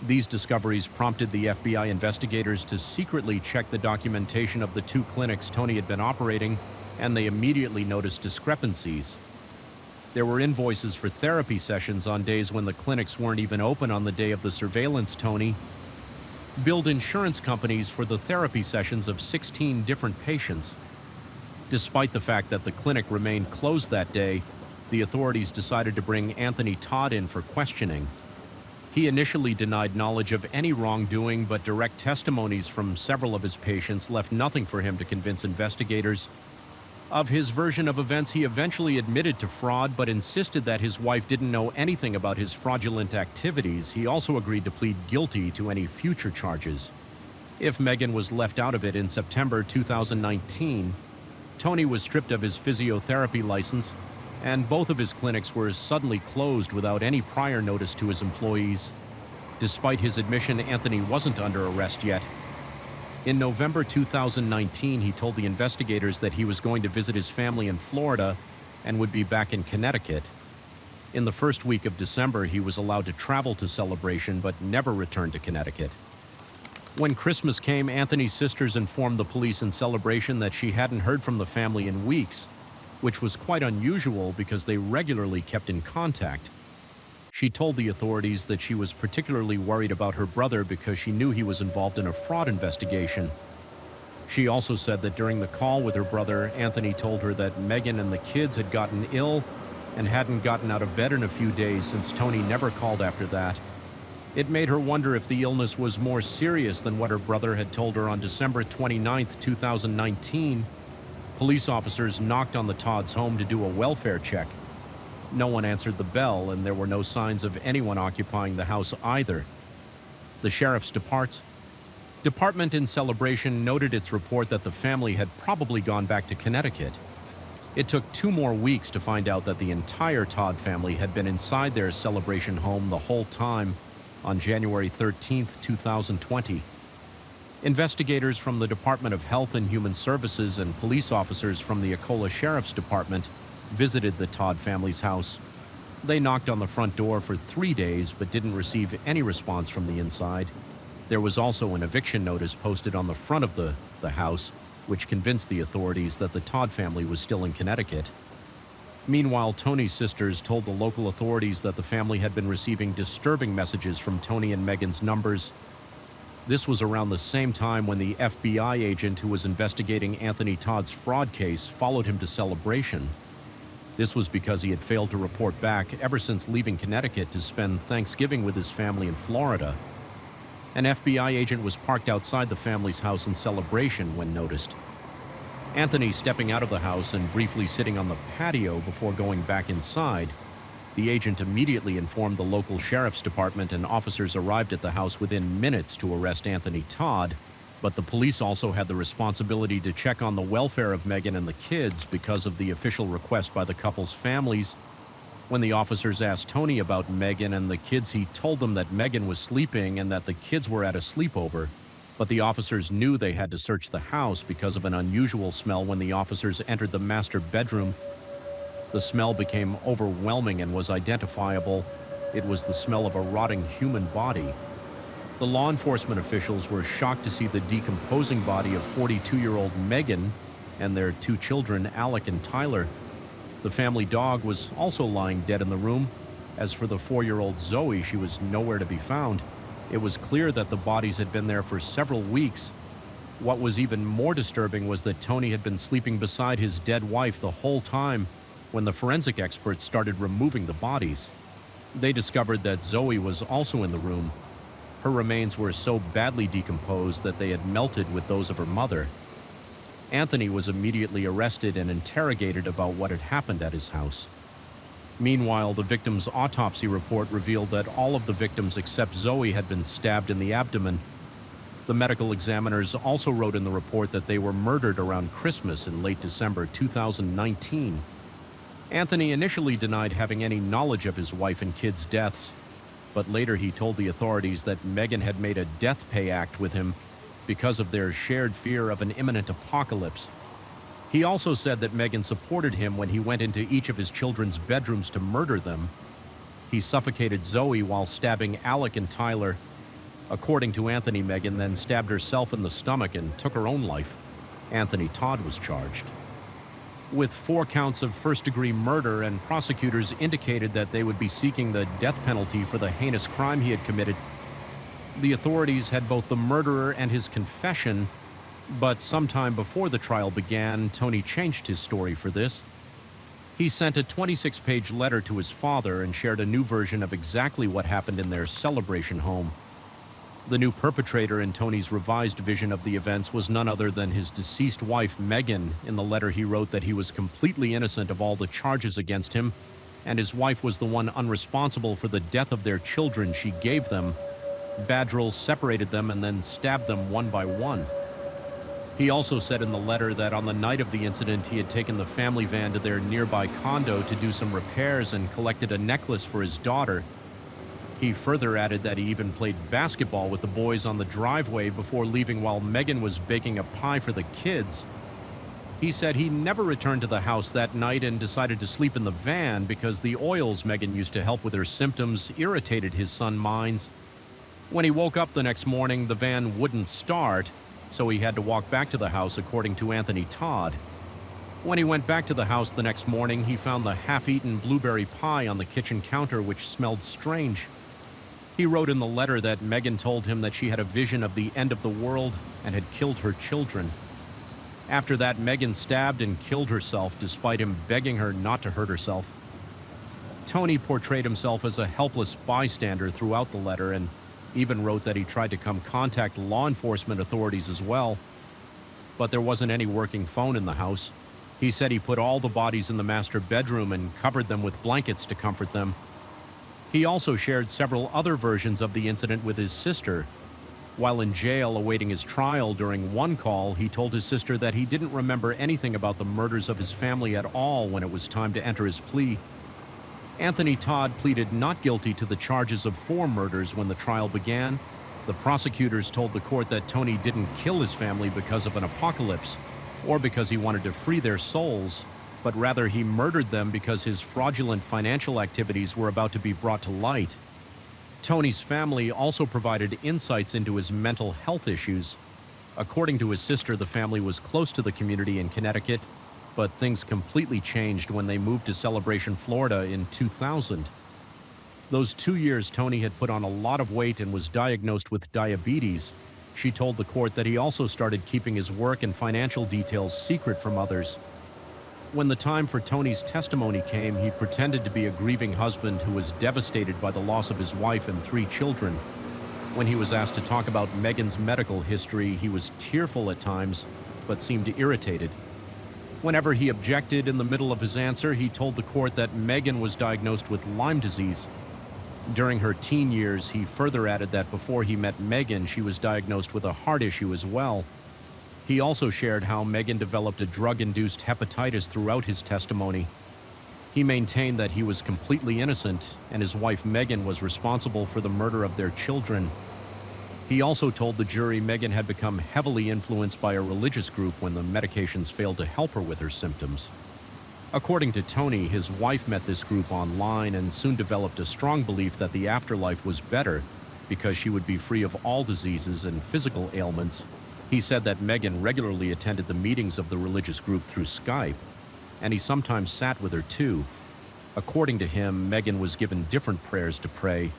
A: These discoveries prompted the FBI investigators to secretly check the documentation of the 2 clinics Tony had been operating, and they immediately noticed discrepancies. There were invoices for therapy sessions on days when the clinics weren't even open on the day of the surveillance. Tony billed insurance companies for the therapy sessions of 16 different patients. Despite the fact that the clinic remained closed that day, the authorities decided to bring Anthony Todd in for questioning. He initially denied knowledge of any wrongdoing, but direct testimonies from several of his patients left nothing for him to convince investigators. Of his version of events, he eventually admitted to fraud, but insisted that his wife didn't know anything about his fraudulent activities. He also agreed to plead guilty to any future charges. If Megan was left out of it, in September 2019, Tony was stripped of his physiotherapy license, and both of his clinics were suddenly closed without any prior notice to his employees. Despite his admission, Anthony wasn't under arrest yet. In November 2019, he told the investigators that he was going to visit his family in Florida and would be back in Connecticut. In the first week of December, he was allowed to travel to Celebration but never returned to Connecticut. When Christmas came, Anthony's sisters informed the police in Celebration that she hadn't heard from the family in weeks, which was quite unusual because they regularly kept in contact. She told the authorities that she was particularly worried about her brother because she knew he was involved in a fraud investigation. She also said that during the call with her brother, Anthony told her that Megan and the kids had gotten ill and hadn't gotten out of bed in a few days since Tony never called after that. It made her wonder if the illness was more serious than what her brother had told her on December 29, 2019. Police officers knocked on the Todd's home to do a welfare check. No one answered the bell, and there were no signs of anyone occupying the house either. The sheriff's department in Celebration noted its report that the family had probably gone back to Connecticut. It took 2 more weeks to find out that the entire Todd family had been inside their Celebration home the whole time on January 13, 2020. Investigators from the Department of Health and Human Services and police officers from the Ecola Sheriff's Department visited the Todd family's house. They knocked on the front door for 3 days but didn't receive any response from the inside. There was also an eviction notice posted on the front of the house, which convinced the authorities that the Todd family was still in Connecticut. Meanwhile, Tony's sisters told the local authorities that the family had been receiving disturbing messages from Tony and Megan's numbers. This was around the same time when the FBI agent who was investigating Anthony Todd's fraud case followed him to Celebration. This was because he had failed to report back ever since leaving Connecticut to spend Thanksgiving with his family in Florida. An FBI agent was parked outside the family's house in Celebration when noticed. Anthony stepping out of the house and briefly sitting on the patio before going back inside. The agent immediately informed the local sheriff's department, and officers arrived at the house within minutes to arrest Anthony Todd. But the police also had the responsibility to check on the welfare of Megan and the kids because of the official request by the couple's families. When the officers asked Tony about Megan and the kids, he told them that Megan was sleeping and that the kids were at a sleepover. But the officers knew they had to search the house because of an unusual smell when the officers entered the master bedroom. The smell became overwhelming and was identifiable. It was the smell of a rotting human body. The law enforcement officials were shocked to see the decomposing body of 42-year-old Megan and their 2 children, Alec and Tyler. The family dog was also lying dead in the room. As for the 4-year-old Zoe, she was nowhere to be found. It was clear that the bodies had been there for several weeks. What was even more disturbing was that Tony had been sleeping beside his dead wife the whole time when the forensic experts started removing the bodies. They discovered that Zoe was also in the room. Her remains were so badly decomposed that they had melted with those of her mother. Anthony was immediately arrested and interrogated about what had happened at his house. Meanwhile, the victim's autopsy report revealed that all of the victims except Zoe had been stabbed in the abdomen. The medical examiners also wrote in the report that they were murdered around Christmas in late December 2019. Anthony initially denied having any knowledge of his wife and kids' deaths, but later he told the authorities that Megan had made a death pay act with him because of their shared fear of an imminent apocalypse. He also said that Megan supported him when he went into each of his children's bedrooms to murder them. He suffocated Zoe while stabbing Alec and Tyler. According to Anthony, Megan then stabbed herself in the stomach and took her own life. Anthony Todd was charged with 4 counts of first-degree murder, and prosecutors indicated that they would be seeking the death penalty for the heinous crime he had committed. The authorities had both the murderer and his confession, but sometime before the trial began, Tony changed his story for this. He sent a 26-page letter to his father and shared a new version of exactly what happened in their Celebration home. The new perpetrator in Tony's revised vision of the events was none other than his deceased wife, Megan. In the letter, he wrote that he was completely innocent of all the charges against him, and his wife was the one unresponsible for the death of their children she gave them. Badrell separated them and then stabbed them one by one. He also said in the letter that on the night of the incident, he had taken the family van to their nearby condo to do some repairs and collected a necklace for his daughter. He further added that he even played basketball with the boys on the driveway before leaving while Megan was baking a pie for the kids. He said he never returned to the house that night and decided to sleep in the van because the oils Megan used to help with her symptoms irritated his son's minds. When he woke up the next morning, the van wouldn't start, so he had to walk back to the house, according to Anthony Todd. When he went back to the house the next morning, he found the half-eaten blueberry pie on the kitchen counter, which smelled strange. He wrote in the letter that Megan told him that she had a vision of the end of the world and had killed her children. After that, Megan stabbed and killed herself despite him begging her not to hurt herself. Tony portrayed himself as a helpless bystander throughout the letter and even wrote that he tried to contact law enforcement authorities as well. But there wasn't any working phone in the house. He said he put all the bodies in the master bedroom and covered them with blankets to comfort them. He also shared several other versions of the incident with his sister. While in jail awaiting his trial, during one call, he told his sister that he didn't remember anything about the murders of his family at all when it was time to enter his plea. Anthony Todd pleaded not guilty to the charges of 4 murders when the trial began. The prosecutors told the court that Tony didn't kill his family because of an apocalypse or because he wanted to free their souls, but rather he murdered them because his fraudulent financial activities were about to be brought to light. Tony's family also provided insights into his mental health issues. According to his sister, the family was close to the community in Connecticut, but things completely changed when they moved to Celebration, Florida in 2000. Those 2 years, Tony had put on a lot of weight and was diagnosed with diabetes. She told the court that he also started keeping his work and financial details secret from others. When the time for Tony's testimony came, he pretended to be a grieving husband who was devastated by the loss of his wife and 3 children. When he was asked to talk about Megan's medical history, he was tearful at times, but seemed irritated. Whenever he objected in the middle of his answer, he told the court that Megan was diagnosed with Lyme disease. During her teen years, he further added that before he met Megan, she was diagnosed with a heart issue as well. He also shared how Megan developed a drug-induced hepatitis throughout his testimony. He maintained that he was completely innocent and his wife Megan was responsible for the murder of their children. He also told the jury Megan had become heavily influenced by a religious group when the medications failed to help her with her symptoms. According to Tony, his wife met this group online and soon developed a strong belief that the afterlife was better because she would be free of all diseases and physical ailments. He said that Megan regularly attended the meetings of the religious group through Skype, and he sometimes sat with her too. According to him, Megan was given different prayers to pray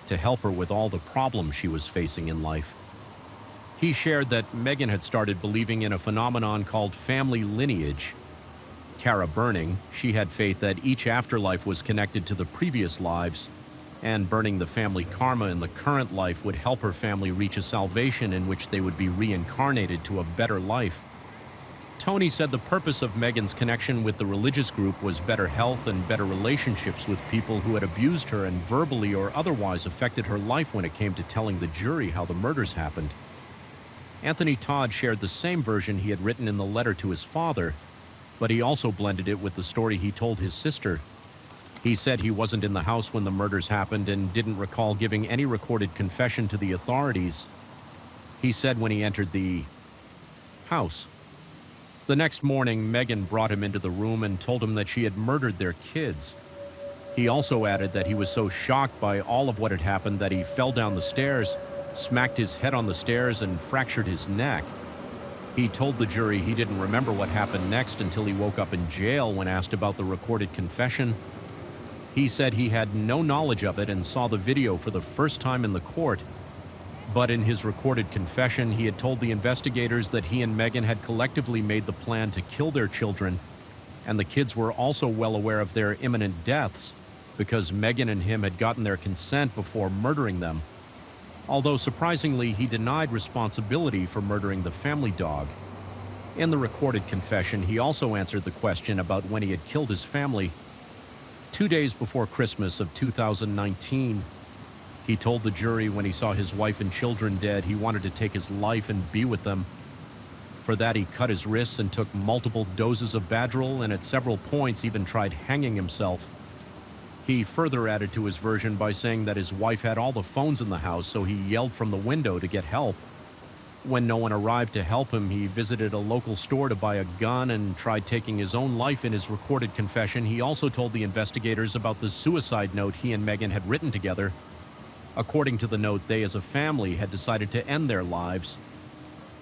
A: to help her with all the problems she was facing in life. He shared that Megan had started believing in a phenomenon called family lineage. Kara Burning, she had faith that each afterlife was connected to the previous lives, and burning the family karma in the current life would help her family reach a salvation in which they would be reincarnated to a better life. Tony said the purpose of Megan's connection with the religious group was better health and better relationships with people who had abused her and verbally or otherwise affected her life when it came to telling the jury how the murders happened. Anthony Todd shared the same version he had written in the letter to his father, but he also blended it with the story he told his sister. He said he wasn't in the house when the murders happened and didn't recall giving any recorded confession to the authorities. He said when he entered the house. The next morning, Megan brought him into the room and told him that she had murdered their kids. He also added that he was so shocked by all of what had happened that he fell down the stairs, smacked his head on the stairs, and fractured his neck. He told the jury he didn't remember what happened next until he woke up in jail when asked about the recorded confession. He said he had no knowledge of it and saw the video for the first time in the court. But in his recorded confession, he had told the investigators that he and Megan had collectively made the plan to kill their children, and the kids were also well aware of their imminent deaths because Megan and him had gotten their consent before murdering them. Although surprisingly, he denied responsibility for murdering the family dog. In the recorded confession, he also answered the question about when he had killed his family. 2 days before Christmas of 2019, he told the jury when he saw his wife and children dead, he wanted to take his life and be with them. For that, he cut his wrists and took multiple doses of Badril and at several points even tried hanging himself. He further added to his version by saying that his wife had all the phones in the house, so he yelled from the window to get help. When no one arrived to help him, he visited a local store to buy a gun and tried taking his own life. In his recorded confession, he also told the investigators about the suicide note he and Megan had written together. According to the note, they as a family had decided to end their lives.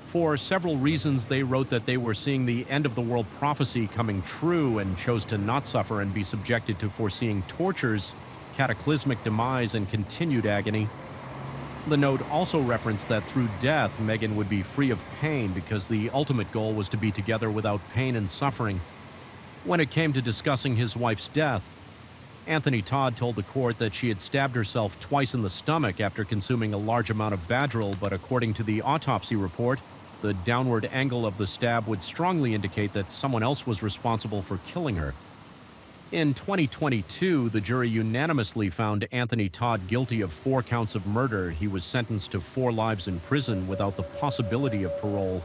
A: For several reasons, they wrote that they were seeing the end of the world prophecy coming true and chose to not suffer and be subjected to foreseeing tortures, cataclysmic demise, and continued agony. The note also referenced that through death, Megan would be free of pain because the ultimate goal was to be together without pain and suffering. When it came to discussing his wife's death, Anthony Todd told the court that she had stabbed herself twice in the stomach after consuming a large amount of Badril, but according to the autopsy report, the downward angle of the stab would strongly indicate that someone else was responsible for killing her. In 2022, the jury unanimously found Anthony Todd guilty of 4 counts of murder. He was sentenced to 4 lives in prison without the possibility of parole.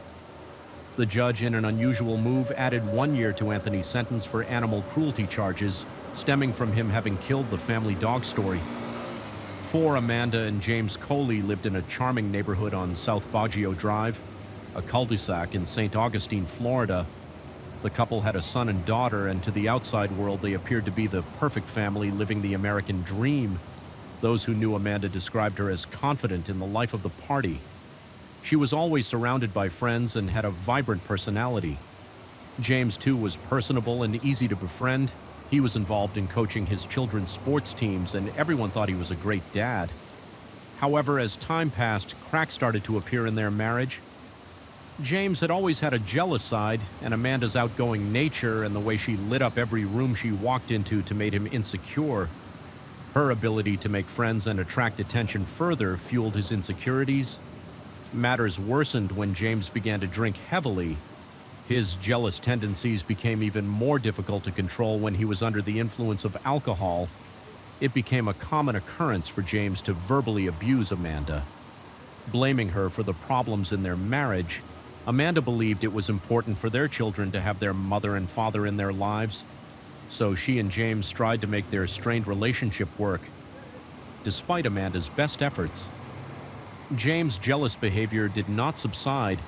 A: The judge, in an unusual move, added 1 year to Anthony's sentence for animal cruelty charges, stemming from him having killed the family dog story. 4 Amanda and James Coley lived in a charming neighborhood on South Baggio Drive, a cul-de-sac in St. Augustine, Florida. The couple had a son and daughter, and to the outside world, they appeared to be the perfect family living the American dream. Those who knew Amanda described her as confident in the life of the party. She was always surrounded by friends and had a vibrant personality. James, too, was personable and easy to befriend. He was involved in coaching his children's sports teams, and everyone thought he was a great dad. However, as time passed, cracks started to appear in their marriage. James had always had a jealous side, and Amanda's outgoing nature and the way she lit up every room she walked into made him insecure. Her ability to make friends and attract attention further fueled his insecurities. Matters worsened when James began to drink heavily. His jealous tendencies became even more difficult to control when he was under the influence of alcohol. It became a common occurrence for James to verbally abuse Amanda. Blaming her for the problems in their marriage, Amanda believed it was important for their children to have their mother and father in their lives, so she and James tried to make their strained relationship work. Despite Amanda's best efforts, James' jealous behavior did not subside.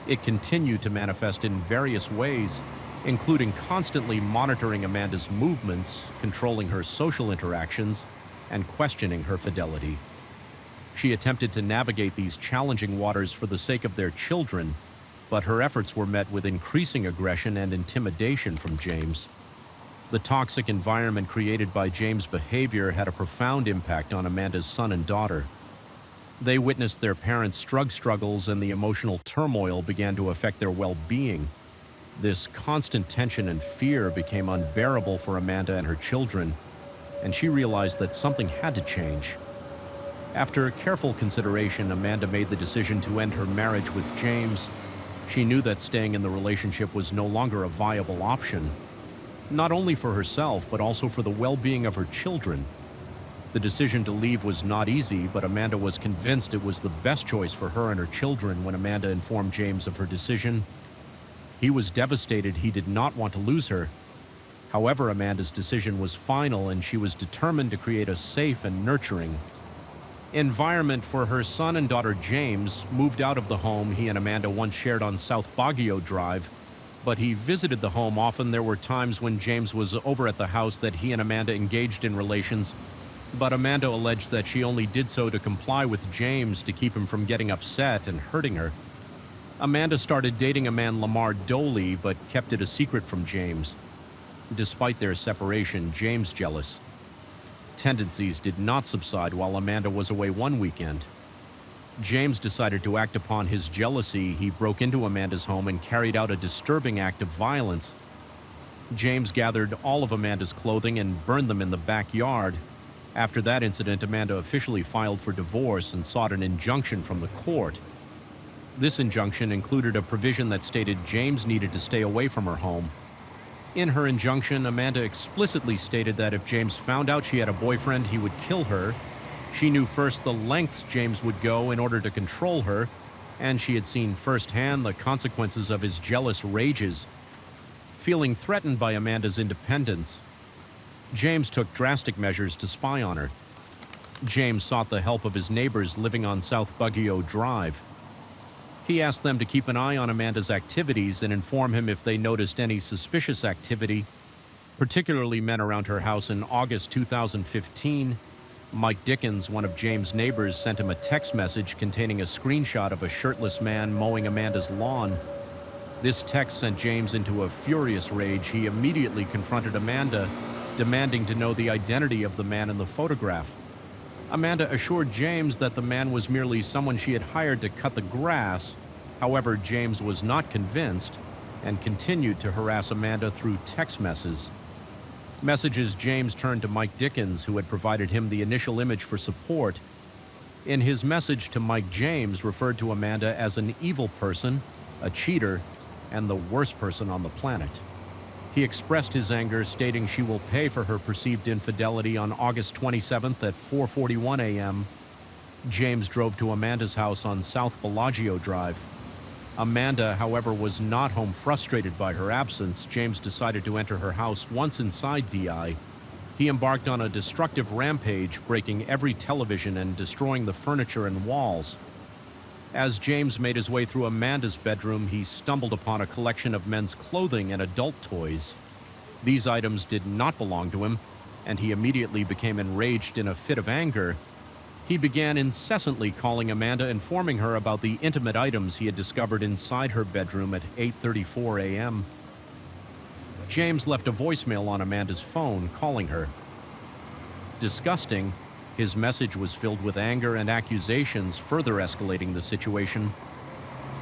A: It continued to manifest in various ways, including constantly monitoring Amanda's movements, controlling her social interactions, and questioning her fidelity. She attempted to navigate these challenging waters for the sake of their children, but her efforts were met with increasing aggression and intimidation from James. The toxic environment created by James' behavior had a profound impact on Amanda's son and daughter. They witnessed their parents' drug struggles, and the emotional turmoil began to affect their well-being. This constant tension and fear became unbearable for Amanda and her children. and she realized that something had to change. After careful consideration, Amanda made the decision to end her marriage with James. She knew that staying in the relationship was no longer a viable option, not only for herself, but also for the well-being of her children. The decision to leave was not easy, but Amanda was convinced it was the best choice for her and her children when Amanda informed James of her decision. He was devastated. He did not want to lose her. However, Amanda's decision was final, and she was determined to create a safe and nurturing environment for her son and daughter. James moved out of the home he and Amanda once shared on South Baguio Drive, but he visited the home often. There were times when James was over at the house that he and Amanda engaged in relations, but Amanda alleged that she only did so to comply with James to keep him from getting upset and hurting her. Amanda started dating a man, Lamar Doley, but kept it a secret from James. Despite their separation, James' jealous tendencies did not subside while Amanda was away one weekend. James decided to act upon his jealousy. He broke into Amanda's home and carried out a disturbing act of violence. James gathered all of Amanda's clothing and burned them in the backyard. After that incident, Amanda officially filed for divorce and sought an injunction from the court. This injunction included a provision that stated James needed to stay away from her home. In her injunction, Amanda explicitly stated that if James found out she had a boyfriend, he would kill her. She knew first the lengths James would go in order to control her, and she had seen firsthand the consequences of his jealous rages. Feeling threatened by Amanda's independence, James took drastic measures to spy on her. James sought the help of his neighbors living on South Baguio Drive. He asked them to keep an eye on Amanda's activities and inform him if they noticed any suspicious activity, particularly men around her house. In August 2015, Mike Dickens, one of James' neighbors, sent him a text message containing a screenshot of a shirtless man mowing Amanda's lawn. This text sent James into a furious rage. He immediately confronted Amanda, demanding to know the identity of the man in the photograph. Amanda assured James that the man was merely someone she had hired to cut the grass. However, James was not convinced and continued to harass Amanda through text messages. James turned to Mike Dickens, who had provided him the initial image for support. In his message to Mike, James referred to Amanda as an evil person, a cheater, and the worst person on the planet. He expressed his anger, stating she will pay for her perceived infidelity. On August 27th at 4:41 a.m., James drove to Amanda's house on South Bellagio Drive. Amanda, however, was not home. Frustrated by her absence, James decided to enter her house. Once inside DI, he embarked on a destructive rampage, breaking every television and destroying the furniture and walls. As James made his way through Amanda's bedroom, he stumbled upon a collection of men's clothing and adult toys. These items did not belong to him, and he immediately became enraged. In a fit of anger, he began incessantly calling Amanda, informing her about the intimate items he had discovered inside her bedroom. At 8:34 a.m., James left a voicemail on Amanda's phone, calling her. Disgusting, his message was filled with anger and accusations, further escalating the situation.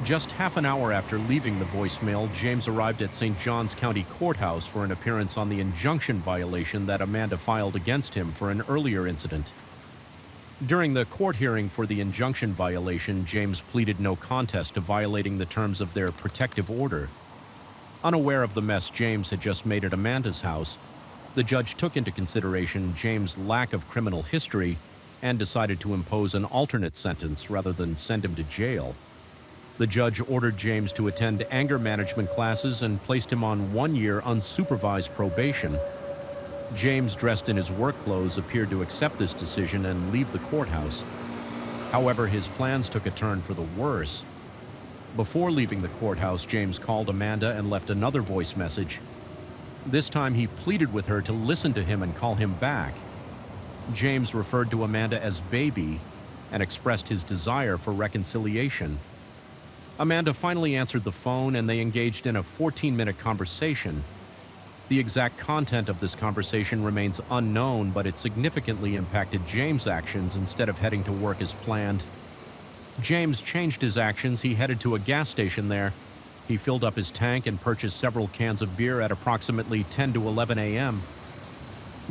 A: Just half an hour after leaving the voicemail, James arrived at St. Johns County Courthouse for an appearance on the injunction violation that Amanda filed against him for an earlier incident. During the court hearing for the injunction violation, James pleaded no contest to violating the terms of their protective order. Unaware of the mess James had just made at Amanda's house, the judge took into consideration James' lack of criminal history and decided to impose an alternate sentence rather than send him to jail. The judge ordered James to attend anger management classes and placed him on 1-year unsupervised probation. James, dressed in his work clothes, appeared to accept this decision and leave the courthouse. However, his plans took a turn for the worse. Before leaving the courthouse, James called Amanda and left another voice message. This time he pleaded with her to listen to him and call him back. James referred to Amanda as baby and expressed his desire for reconciliation. Amanda finally answered the phone and they engaged in a 14-minute conversation. The exact content of this conversation remains unknown, but it significantly impacted James' actions. Instead of heading to work as planned, James changed his actions. He headed to a gas station there. He filled up his tank and purchased several cans of beer. At approximately 10 to 11 a.m.,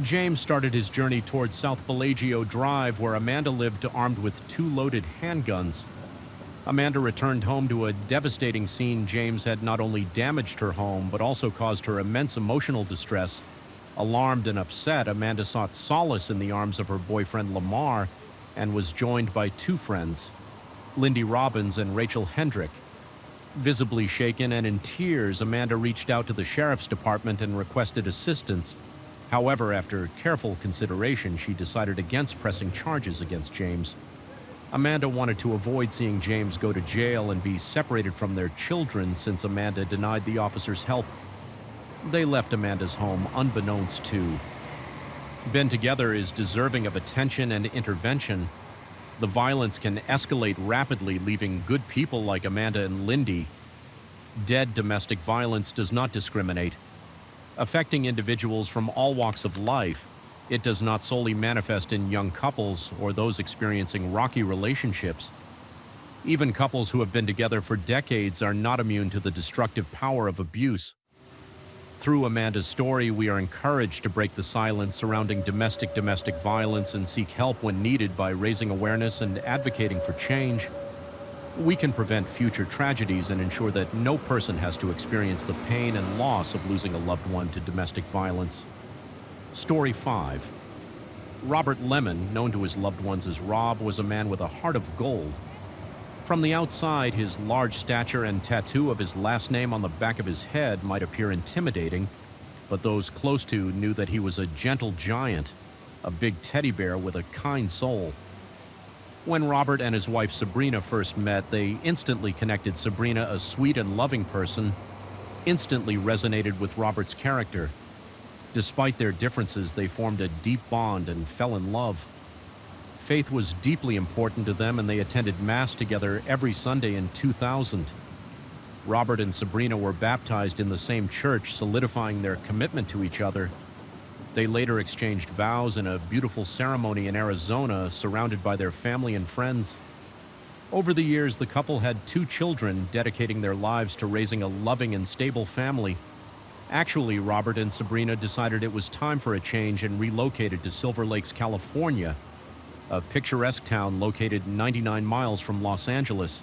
A: James started his journey towards South Bellagio Drive, where Amanda lived armed with 2 loaded handguns. Amanda returned home to a devastating scene. James had not only damaged her home, but also caused her immense emotional distress. Alarmed and upset, Amanda sought solace in the arms of her boyfriend Lamar and was joined by 2 friends, Lindy Robbins and Rachel Hendrick. Visibly shaken and in tears, Amanda reached out to the sheriff's department and requested assistance. However, after careful consideration, she decided against pressing charges against James. Amanda wanted to avoid seeing James go to jail and be separated from their children, since Amanda denied the officers help. They left Amanda's home unbeknownst to. Being together is deserving of attention and intervention. The violence can escalate rapidly, leaving good people like Amanda and Lindy. Dead domestic violence does not discriminate. Affecting individuals from all walks of life, it does not solely manifest in young couples or those experiencing rocky relationships. Even couples who have been together for decades are not immune to the destructive power of abuse. Through Amanda's story, we are encouraged to break the silence surrounding domestic violence and seek help when needed by raising awareness and advocating for change. We can prevent future tragedies and ensure that no person has to experience the pain and loss of losing a loved one to domestic violence. Story 5. Robert Lemon, known to his loved ones as Rob, was a man with a heart of gold. From the outside, his large stature and tattoo of his last name on the back of his head might appear intimidating, but those close to knew that he was a gentle giant, a big teddy bear with a kind soul. When Robert and his wife Sabrina first met, they instantly connected. Sabrina, a sweet and loving person, instantly resonated with Robert's character. Despite their differences, they formed a deep bond and fell in love. Faith was deeply important to them, and they attended Mass together every Sunday in 2000. Robert and Sabrina were baptized in the same church, solidifying their commitment to each other. They later exchanged vows in a beautiful ceremony in Arizona, surrounded by their family and friends. Over the years, the couple had 2 children, dedicating their lives to raising a loving and stable family. Actually, Robert and Sabrina decided it was time for a change and relocated to Silver Lakes, California, a picturesque town located 99 miles from Los Angeles.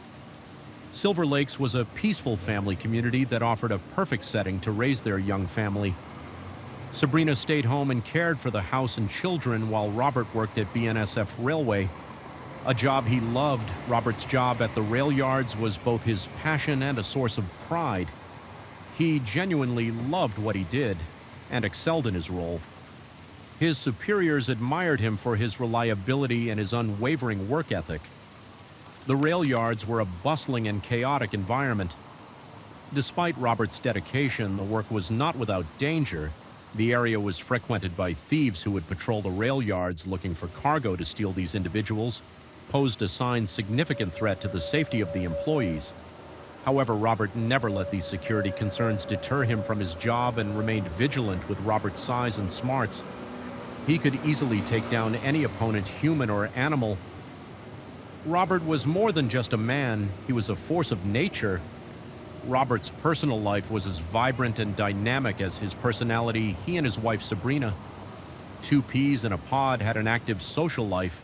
A: Silver Lakes was a peaceful family community that offered a perfect setting to raise their young family. Sabrina stayed home and cared for the house and children while Robert worked at BNSF Railway, a job he loved. Robert's job at the rail yards was both his passion and a source of pride. He genuinely loved what he did and excelled in his role. His superiors admired him for his reliability and his unwavering work ethic. The rail yards were a bustling and chaotic environment. Despite Robert's dedication, the work was not without danger. The area was frequented by thieves who would patrol the rail yards looking for cargo to steal. These individuals posed a significant threat to the safety of the employees. However, Robert never let these security concerns deter him from his job and remained vigilant. With Robert's size and smarts, he could easily take down any opponent, human or animal. Robert was more than just a man, he was a force of nature. Robert's personal life was as vibrant and dynamic as his personality. He and his wife Sabrina, 2 peas in a pod, had an active social life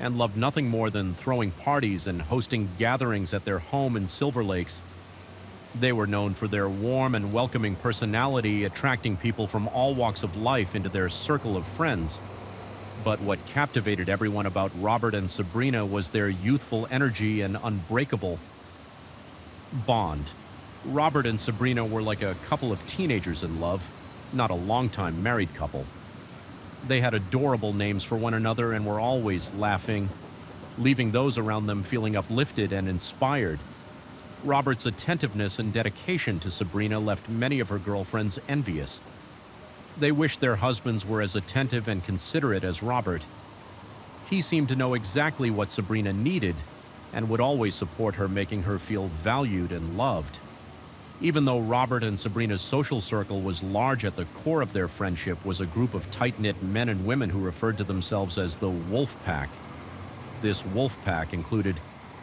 A: and loved nothing more than throwing parties and hosting gatherings at their home in Silver Lakes. They were known for their warm and welcoming personality, attracting people from all walks of life into their circle of friends. But what captivated everyone about Robert and Sabrina was their youthful energy and unbreakable bond. Robert and Sabrina were like a couple of teenagers in love, not a long-time married couple. They had adorable names for one another and were always laughing, leaving those around them feeling uplifted and inspired. Robert's attentiveness and dedication to Sabrina left many of her girlfriends envious. They wished their husbands were as attentive and considerate as Robert. He seemed to know exactly what Sabrina needed and would always support her, making her feel valued and loved. Even though Robert and Sabrina's social circle was large, at the core of their friendship was a group of tight-knit men and women who referred to themselves as the Wolf Pack. This Wolf Pack included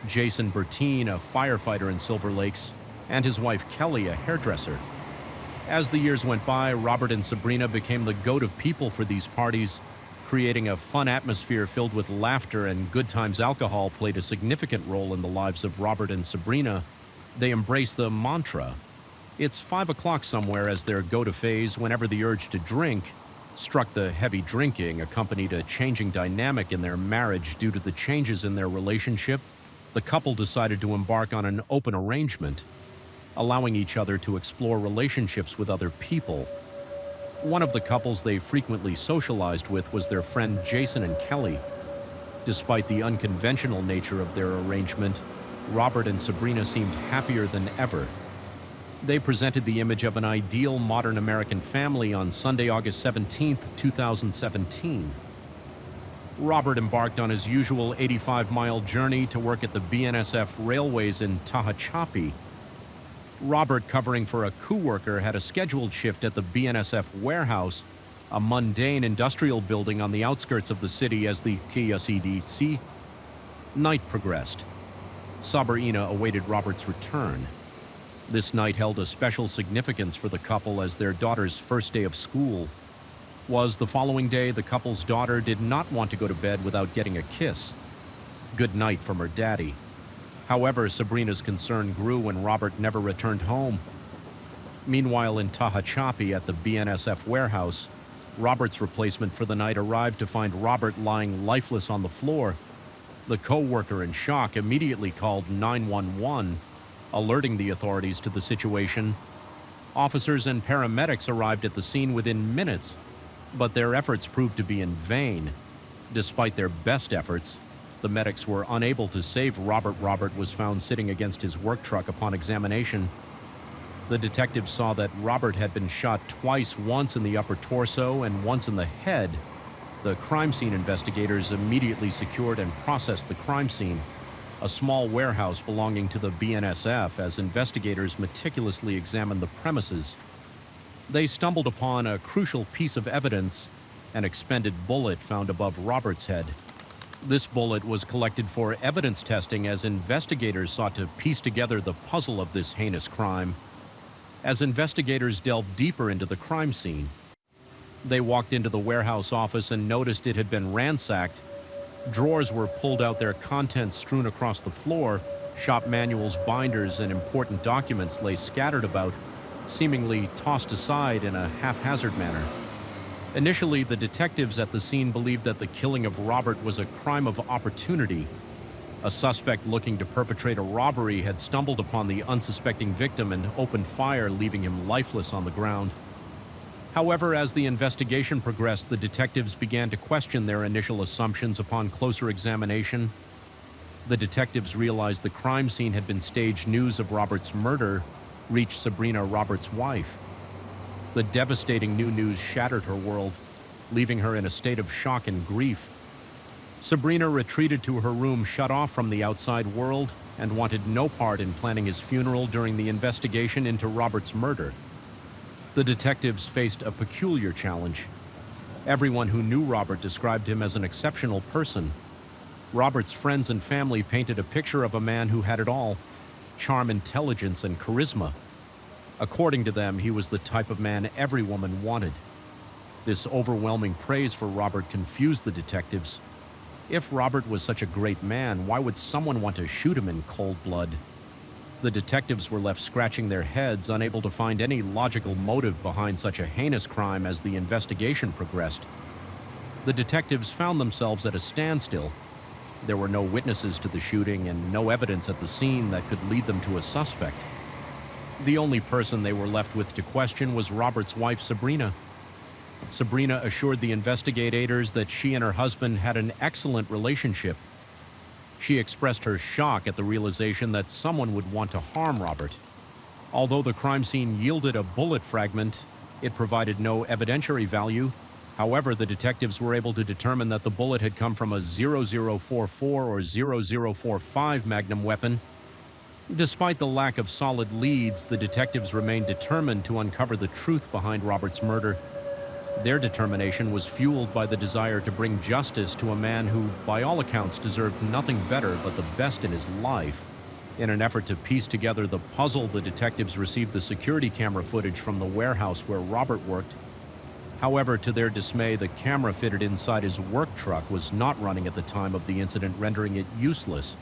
A: Jason Bertine, a firefighter in Silver Lakes, and his wife Kelly, a hairdresser. As the years went by, Robert and Sabrina became the goat of people for these parties, creating a fun atmosphere filled with laughter, and good times alcohol played a significant role in the lives of Robert and Sabrina. They embraced the mantra, "It's 5 o'clock somewhere," as their go-to phase whenever the urge to drink struck. The heavy drinking accompanied a changing dynamic in their marriage due to the changes in their relationship. The couple decided to embark on an open arrangement, allowing each other to explore relationships with other people. One of the couples they frequently socialized with was their friend Jason and Kelly. Despite the unconventional nature of their arrangement, Robert and Sabrina seemed happier than ever. They presented the image of an ideal modern American family on Sunday, August 17th, 2017. Robert embarked on his usual 85-mile journey to work at the BNSF Railways in Tehachapi. Robert, covering for a co-worker, had a scheduled shift at the BNSF warehouse, a mundane industrial building on the outskirts of the city. As the KSEDC night progressed, Sabrina awaited Robert's return. This night held a special significance for the couple, as their daughter's first day of school was the following day. The couple's daughter did not want to go to bed without getting a kiss goodnight from her daddy. However, Sabrina's concern grew when Robert never returned home. Meanwhile, in Tehachapi at the BNSF warehouse, Robert's replacement for the night arrived to find Robert lying lifeless on the floor. The co-worker, in shock, immediately called 911, alerting the authorities to the situation. Officers and paramedics arrived at the scene within minutes, but their efforts proved to be in vain. Despite their best efforts, the medics were unable to save Robert. Robert was found sitting against his work truck upon examination. The detectives saw that Robert had been shot twice, once in the upper torso and once in the head. The crime scene investigators immediately secured and processed the crime scene, a small warehouse belonging to the BNSF, as investigators meticulously examined the premises. They stumbled upon a crucial piece of evidence, an expended bullet found above Robert's head. This bullet was collected for evidence testing as investigators sought to piece together the puzzle of this heinous crime. As investigators delved deeper into the crime scene, they walked into the warehouse office and noticed it had been ransacked. Drawers were pulled out, their contents strewn across the floor. Shop manuals, binders, and important documents lay scattered about, seemingly tossed aside in a haphazard manner. Initially, the detectives at the scene believed that the killing of Robert was a crime of opportunity. A suspect looking to perpetrate a robbery had stumbled upon the unsuspecting victim and opened fire, leaving him lifeless on the ground. However, as the investigation progressed, the detectives began to question their initial assumptions. Upon closer examination, the detectives realized the crime scene had been staged. News of Robert's murder reached Sabrina, Robert's wife. The devastating new news shattered her world, leaving her in a state of shock and grief. Sabrina retreated to her room, shut off from the outside world, and wanted no part in planning his funeral. During the investigation into Robert's murder, the detectives faced a peculiar challenge. Everyone who knew Robert described him as an exceptional person. Robert's friends and family painted a picture of a man who had it all: charm, intelligence, and charisma. According to them, he was the type of man every woman wanted. This overwhelming praise for Robert confused the detectives. If Robert was such a great man, why would someone want to shoot him in cold blood? The detectives were left scratching their heads, unable to find any logical motive behind such a heinous crime. As the investigation progressed, the detectives found themselves at a standstill. There were no witnesses to the shooting and no evidence at the scene that could lead them to a suspect. The only person they were left with to question was Robert's wife, Sabrina. Sabrina assured the investigators that she and her husband had an excellent relationship. She expressed her shock at the realization that someone would want to harm Robert. Although the crime scene yielded a bullet fragment, it provided no evidentiary value. However, the detectives were able to determine that the bullet had come from a .0044 or .0045 Magnum weapon. Despite the lack of solid leads, the detectives remained determined to uncover the truth behind Robert's murder. Their determination was fueled by the desire to bring justice to a man who, by all accounts, deserved nothing better but the best in his life. In an effort to piece together the puzzle, the detectives received the security camera footage from the warehouse where Robert worked. However, to their dismay, the camera fitted inside his work truck was not running at the time of the incident, rendering it useless.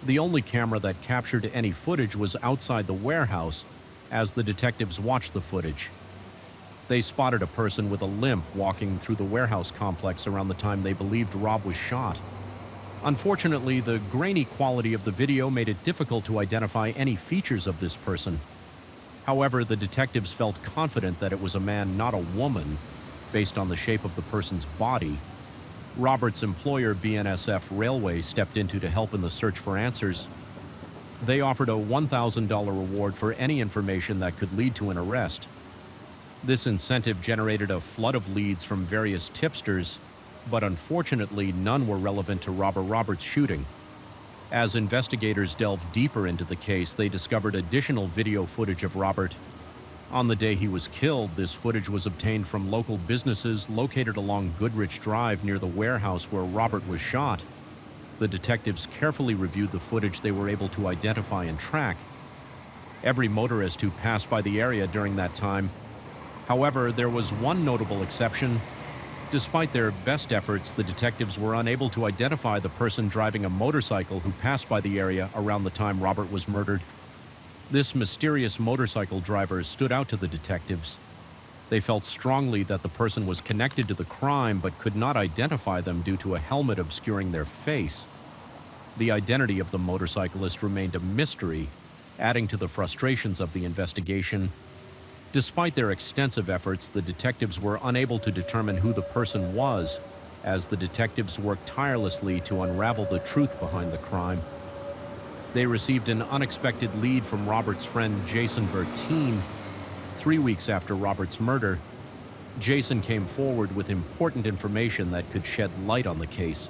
A: The only camera that captured any footage was outside the warehouse as the detectives watched the footage. They spotted a person with a limp walking through the warehouse complex around the time they believed Rob was shot. Unfortunately, the grainy quality of the video made it difficult to identify any features of this person. However, the detectives felt confident that it was a man, not a woman, based on the shape of the person's body. Robert's employer, BNSF Railway, stepped in to help in the search for answers. They offered a $1,000 reward for any information that could lead to an arrest. This incentive generated a flood of leads from various tipsters, but unfortunately none were relevant to Robert Roberts' shooting. As investigators delved deeper into the case, they discovered additional video footage of Robert. On the day he was killed, this footage was obtained from local businesses located along Goodrich Drive near the warehouse where Robert was shot. The detectives carefully reviewed the footage they were able to identify and track every motorist who passed by the area during that time. However, there was one notable exception. Despite their best efforts, the detectives were unable to identify the person driving a motorcycle who passed by the area around the time Robert was murdered. This mysterious motorcycle driver stood out to the detectives. They felt strongly that the person was connected to the crime but could not identify them due to a helmet obscuring their face. The identity of the motorcyclist remained a mystery, adding to the frustrations of the investigation. Despite their extensive efforts, the detectives were unable to determine who the person was, as the detectives worked tirelessly to unravel the truth behind the crime. They received an unexpected lead from Robert's friend Jason Bertine. 3 weeks after Robert's murder, Jason came forward with important information that could shed light on the case.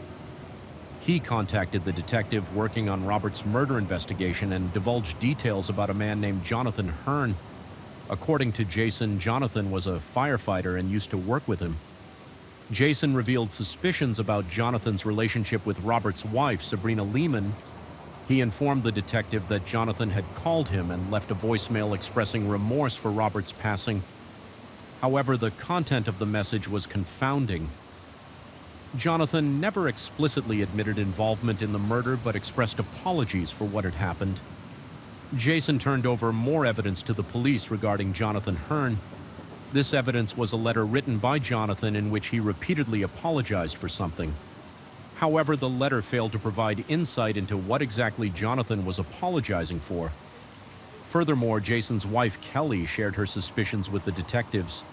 A: He contacted the detective working on Robert's murder investigation and divulged details about a man named Jonathan Hearn. According to Jason, Jonathan was a firefighter and used to work with him. Jason revealed suspicions about Jonathan's relationship with Robert's wife, Sabrina Lehman. He informed the detective that Jonathan had called him and left a voicemail expressing remorse for Robert's passing. However, the content of the message was confounding. Jonathan never explicitly admitted involvement in the murder but expressed apologies for what had happened. Jason turned over more evidence to the police regarding Jonathan Hearn. This evidence was a letter written by Jonathan in which he repeatedly apologized for something. However, the letter failed to provide insight into what exactly Jonathan was apologizing for. Furthermore, Jason's wife, Kelly, shared her suspicions with the detectives.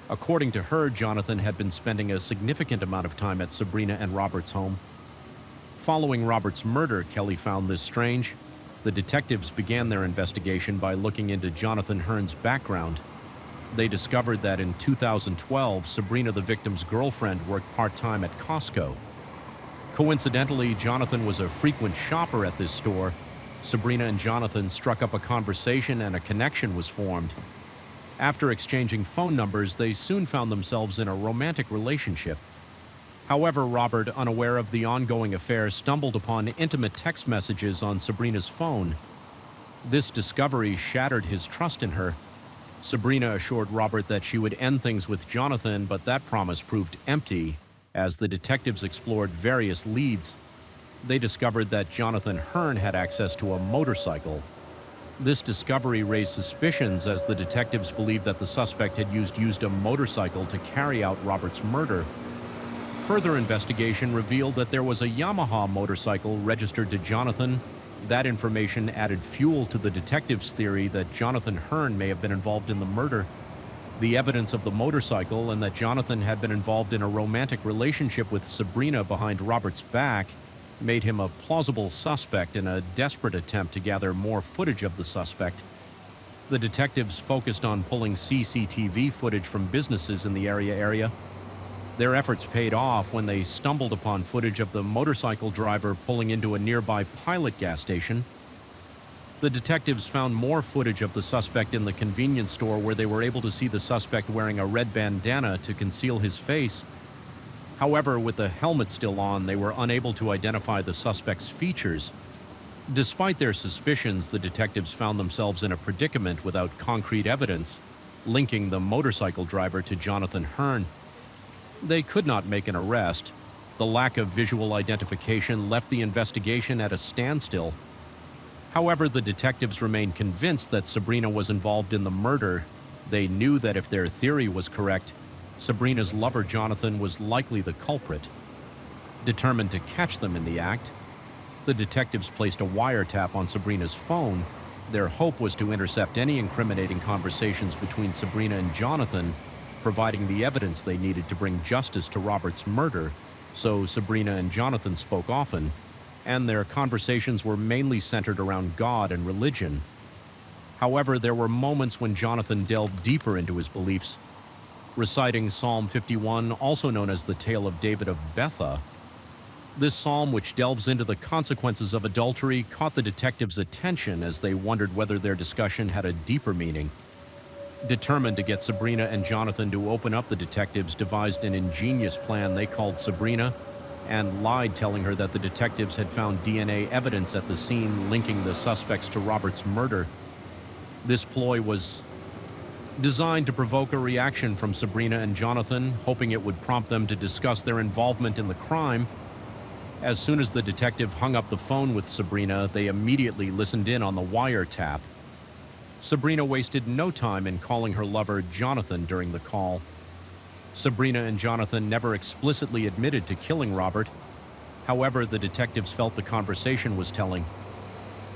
A: According to her, Jonathan had been spending a significant amount of time at Sabrina and Robert's home. Following Robert's murder, Kelly found this strange. The detectives began their investigation by looking into Jonathan Hearn's background. They discovered that in 2012, Sabrina, the victim's girlfriend, worked part-time at Costco. Coincidentally, Jonathan was a frequent shopper at this store. Sabrina and Jonathan struck up a conversation and a connection was formed. After exchanging phone numbers, they soon found themselves in a romantic relationship. However, Robert, unaware of the ongoing affair, stumbled upon intimate text messages on Sabrina's phone. This discovery shattered his trust in her. Sabrina assured Robert that she would end things with Jonathan, but that promise proved empty. As the detectives explored various leads, they discovered that Jonathan Hearn had access to a motorcycle. This discovery raised suspicions as the detectives believed that the suspect had used a motorcycle to carry out Robert's murder. Further investigation revealed that there was a Yamaha motorcycle registered to Jonathan. That information added fuel to the detectives' theory that Jonathan Hearn may have been involved in the murder. The evidence of the motorcycle and that Jonathan had been involved in a romantic relationship with Sabrina behind Robert's back made him a plausible suspect in a desperate attempt to gather more footage of the suspect. The detectives focused on pulling CCTV footage from businesses in the area. Their efforts paid off when they stumbled upon footage of the motorcycle driver pulling into a nearby Pilot gas station. The detectives found more footage of the suspect in the convenience store where they were able to see the suspect wearing a red bandana to conceal his face. However, with the helmet still on, they were unable to identify the suspect's features. Despite their suspicions, the detectives found themselves in a predicament without concrete evidence linking the motorcycle driver to Jonathan Hearn. They could not make an arrest. The lack of visual identification left the investigation at a standstill. However, the detectives remained convinced that Sabrina was involved in the murder. They knew that if their theory was correct, Sabrina's lover Jonathan was likely the culprit. Determined to catch them in the act, the detectives placed a wiretap on Sabrina's phone. Their hope was to intercept any incriminating conversations between Sabrina and Jonathan, providing the evidence they needed to bring justice to Robert's murder. So Sabrina and Jonathan spoke often, and their conversations were mainly centered around God and religion. However, there were moments when Jonathan delved deeper into his beliefs, reciting Psalm 51, also known as the Tale of David of Betha. This psalm, which delves into the consequences of adultery, caught the detectives' attention as they wondered whether their discussion had a deeper meaning. Determined to get Sabrina and Jonathan to open up, the detectives devised an ingenious plan. They called Sabrina and lied, telling her that the detectives had found DNA evidence at the scene linking the suspects to Robert's murder. This ploy was designed to provoke a reaction from Sabrina and Jonathan, hoping it would prompt them to discuss their involvement in the crime. As soon as the detective hung up the phone with Sabrina, they immediately listened in on the wiretap. Sabrina wasted no time in calling her lover Jonathan during the call. Sabrina and Jonathan never explicitly admitted to killing Robert. However, the detectives felt the conversation was telling.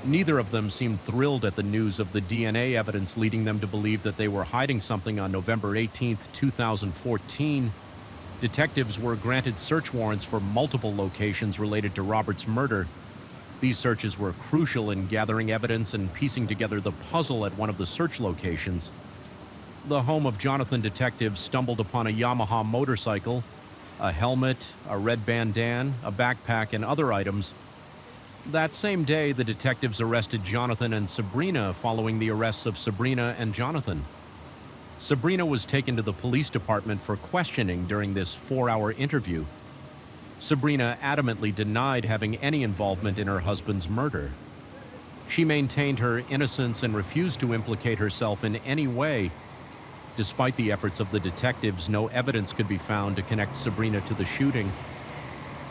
A: Neither of them seemed thrilled at the news of the DNA evidence, leading them to believe that they were hiding something. On November 18, 2014, detectives were granted search warrants for multiple locations related to Robert's murder. These searches were crucial in gathering evidence and piecing together the puzzle at one of the search locations. The home of Jonathan detectives stumbled upon a Yamaha motorcycle, a helmet, a red bandana, a backpack, and other items. That same day, the detectives arrested Jonathan and Sabrina following the arrests of Sabrina and Jonathan. Sabrina was taken to the police department for questioning during this 4-hour interview. Sabrina adamantly denied having any involvement in her husband's murder. She maintained her innocence and refused to implicate herself in any way. Despite the efforts of the detectives, no evidence could be found to connect Sabrina to the shooting.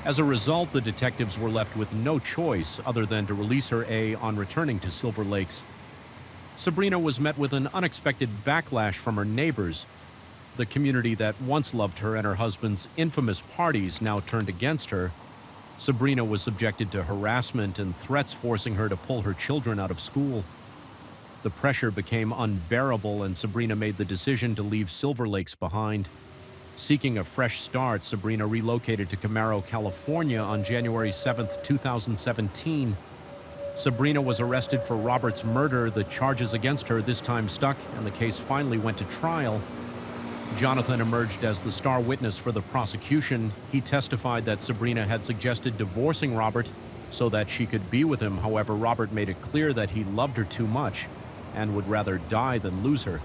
A: As a result, the detectives were left with no choice other than to release her on returning to Silver Lakes. Sabrina was met with an unexpected backlash from her neighbors. The community that once loved her and her husband's infamous parties now turned against her. Sabrina was subjected to harassment and threats, forcing her to pull her children out of school. The pressure became unbearable, and Sabrina made the decision to leave Silver Lakes behind. Seeking a fresh start, Sabrina relocated to Camaro, California on January 7, 2017. Sabrina was arrested for Robert's murder. The charges against her this time stuck, and the case finally went to trial. Jonathan emerged as the star witness for the prosecution. He testified that Sabrina had suggested divorcing Robert so that she could be with him. However, Robert made it clear that he loved her too much and would rather die than lose her.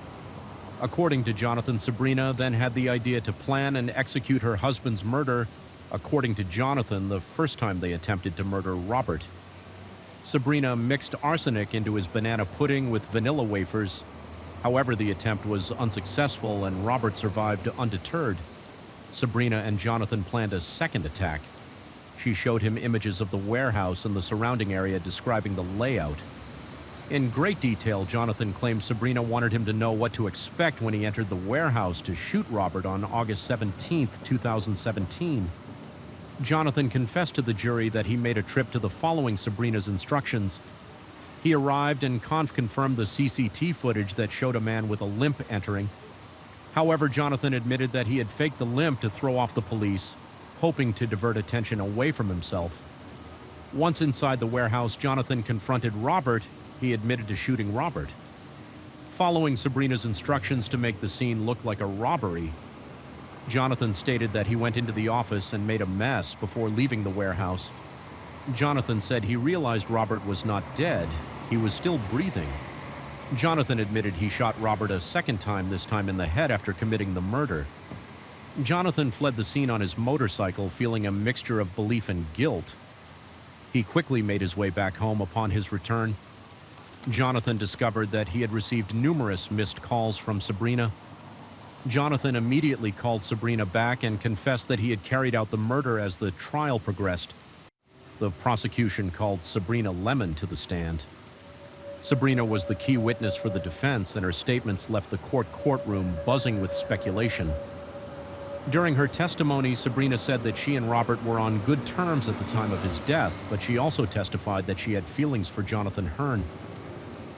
A: According to Jonathan, Sabrina then had the idea to plan and execute her husband's murder. According to Jonathan, the first time they attempted to murder Robert, Sabrina mixed arsenic into his banana pudding with vanilla wafers. However, the attempt was unsuccessful and Robert survived undeterred. Sabrina and Jonathan planned a second attack. She showed him images of the warehouse and the surrounding area, describing the layout. In great detail, Jonathan claimed Sabrina wanted him to know what to expect when he entered the warehouse to shoot Robert on August 17, 2017. Jonathan confessed to the jury that he made a trip to the following Sabrina's instructions. He arrived and confirmed the CCTV footage that showed a man with a limp entering. However, Jonathan admitted that he had faked the limp to throw off the police, hoping to divert attention away from himself. Once inside the warehouse, Jonathan confronted Robert. He admitted to shooting Robert. Following Sabrina's instructions to make the scene look like a robbery, Jonathan stated that he went into the office and made a mess before leaving the warehouse. Jonathan said he realized Robert was not dead. He was still breathing. Jonathan admitted he shot Robert a second time, this time in the head, after committing the murder. Jonathan fled the scene on his motorcycle, feeling a mixture of belief and guilt. He quickly made his way back home upon his return. Jonathan discovered that he had received numerous missed calls from Sabrina. Jonathan immediately called Sabrina back and confessed that he had carried out the murder as the trial progressed. The prosecution called Sabrina Lemon to the stand. Sabrina was the key witness for the defense, and her statements left the courtroom buzzing with speculation. During her testimony, Sabrina said that she and Robert were on good terms at the time of his death, but she also testified that she had feelings for Jonathan Hearn.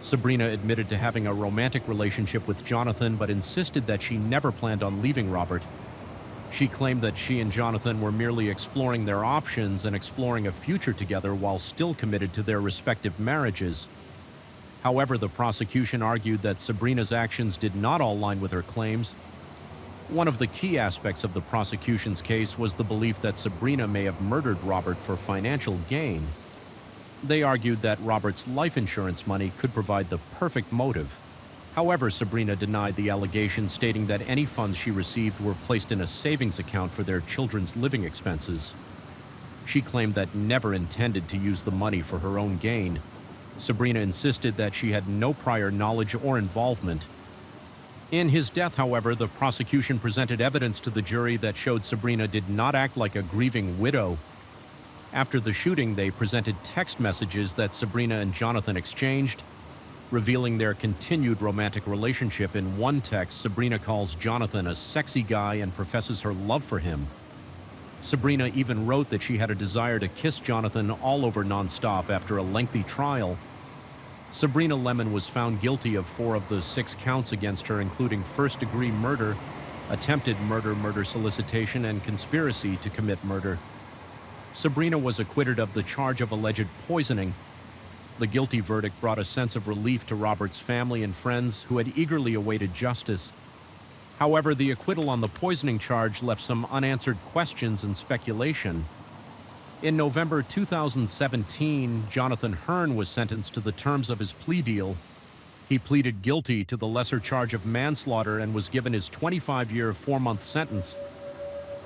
A: Sabrina admitted to having a romantic relationship with Jonathan, but insisted that she never planned on leaving Robert. She claimed that she and Jonathan were merely exploring their options and exploring a future together while still committed to their respective marriages. However, the prosecution argued that Sabrina's actions did not all line with her claims. One of the key aspects of the prosecution's case was the belief that Sabrina may have murdered Robert for financial gain. They argued that Robert's life insurance money could provide the perfect motive. However, Sabrina denied the allegation, stating that any funds she received were placed in a savings account for their children's living expenses. She claimed that never intended to use the money for her own gain. Sabrina insisted that she had no prior knowledge or involvement. In his death, however, the prosecution presented evidence to the jury that showed Sabrina did not act like a grieving widow. After the shooting, they presented text messages that Sabrina and Jonathan exchanged, revealing their continued romantic relationship. In one text, Sabrina calls Jonathan a sexy guy and professes her love for him. Sabrina even wrote that she had a desire to kiss Jonathan all over nonstop after a lengthy trial. Sabrina Lemon was found guilty of 4 of the 6 counts against her, including first-degree murder, attempted murder, murder solicitation, and conspiracy to commit murder. Sabrina was acquitted of the charge of alleged poisoning. The guilty verdict brought a sense of relief to Robert's family and friends, who had eagerly awaited justice. However, the acquittal on the poisoning charge left some unanswered questions and speculation. In November 2017, Jonathan Hearn was sentenced to the terms of his plea deal. He pleaded guilty to the lesser charge of manslaughter and was given his 25-year, 4-month sentence.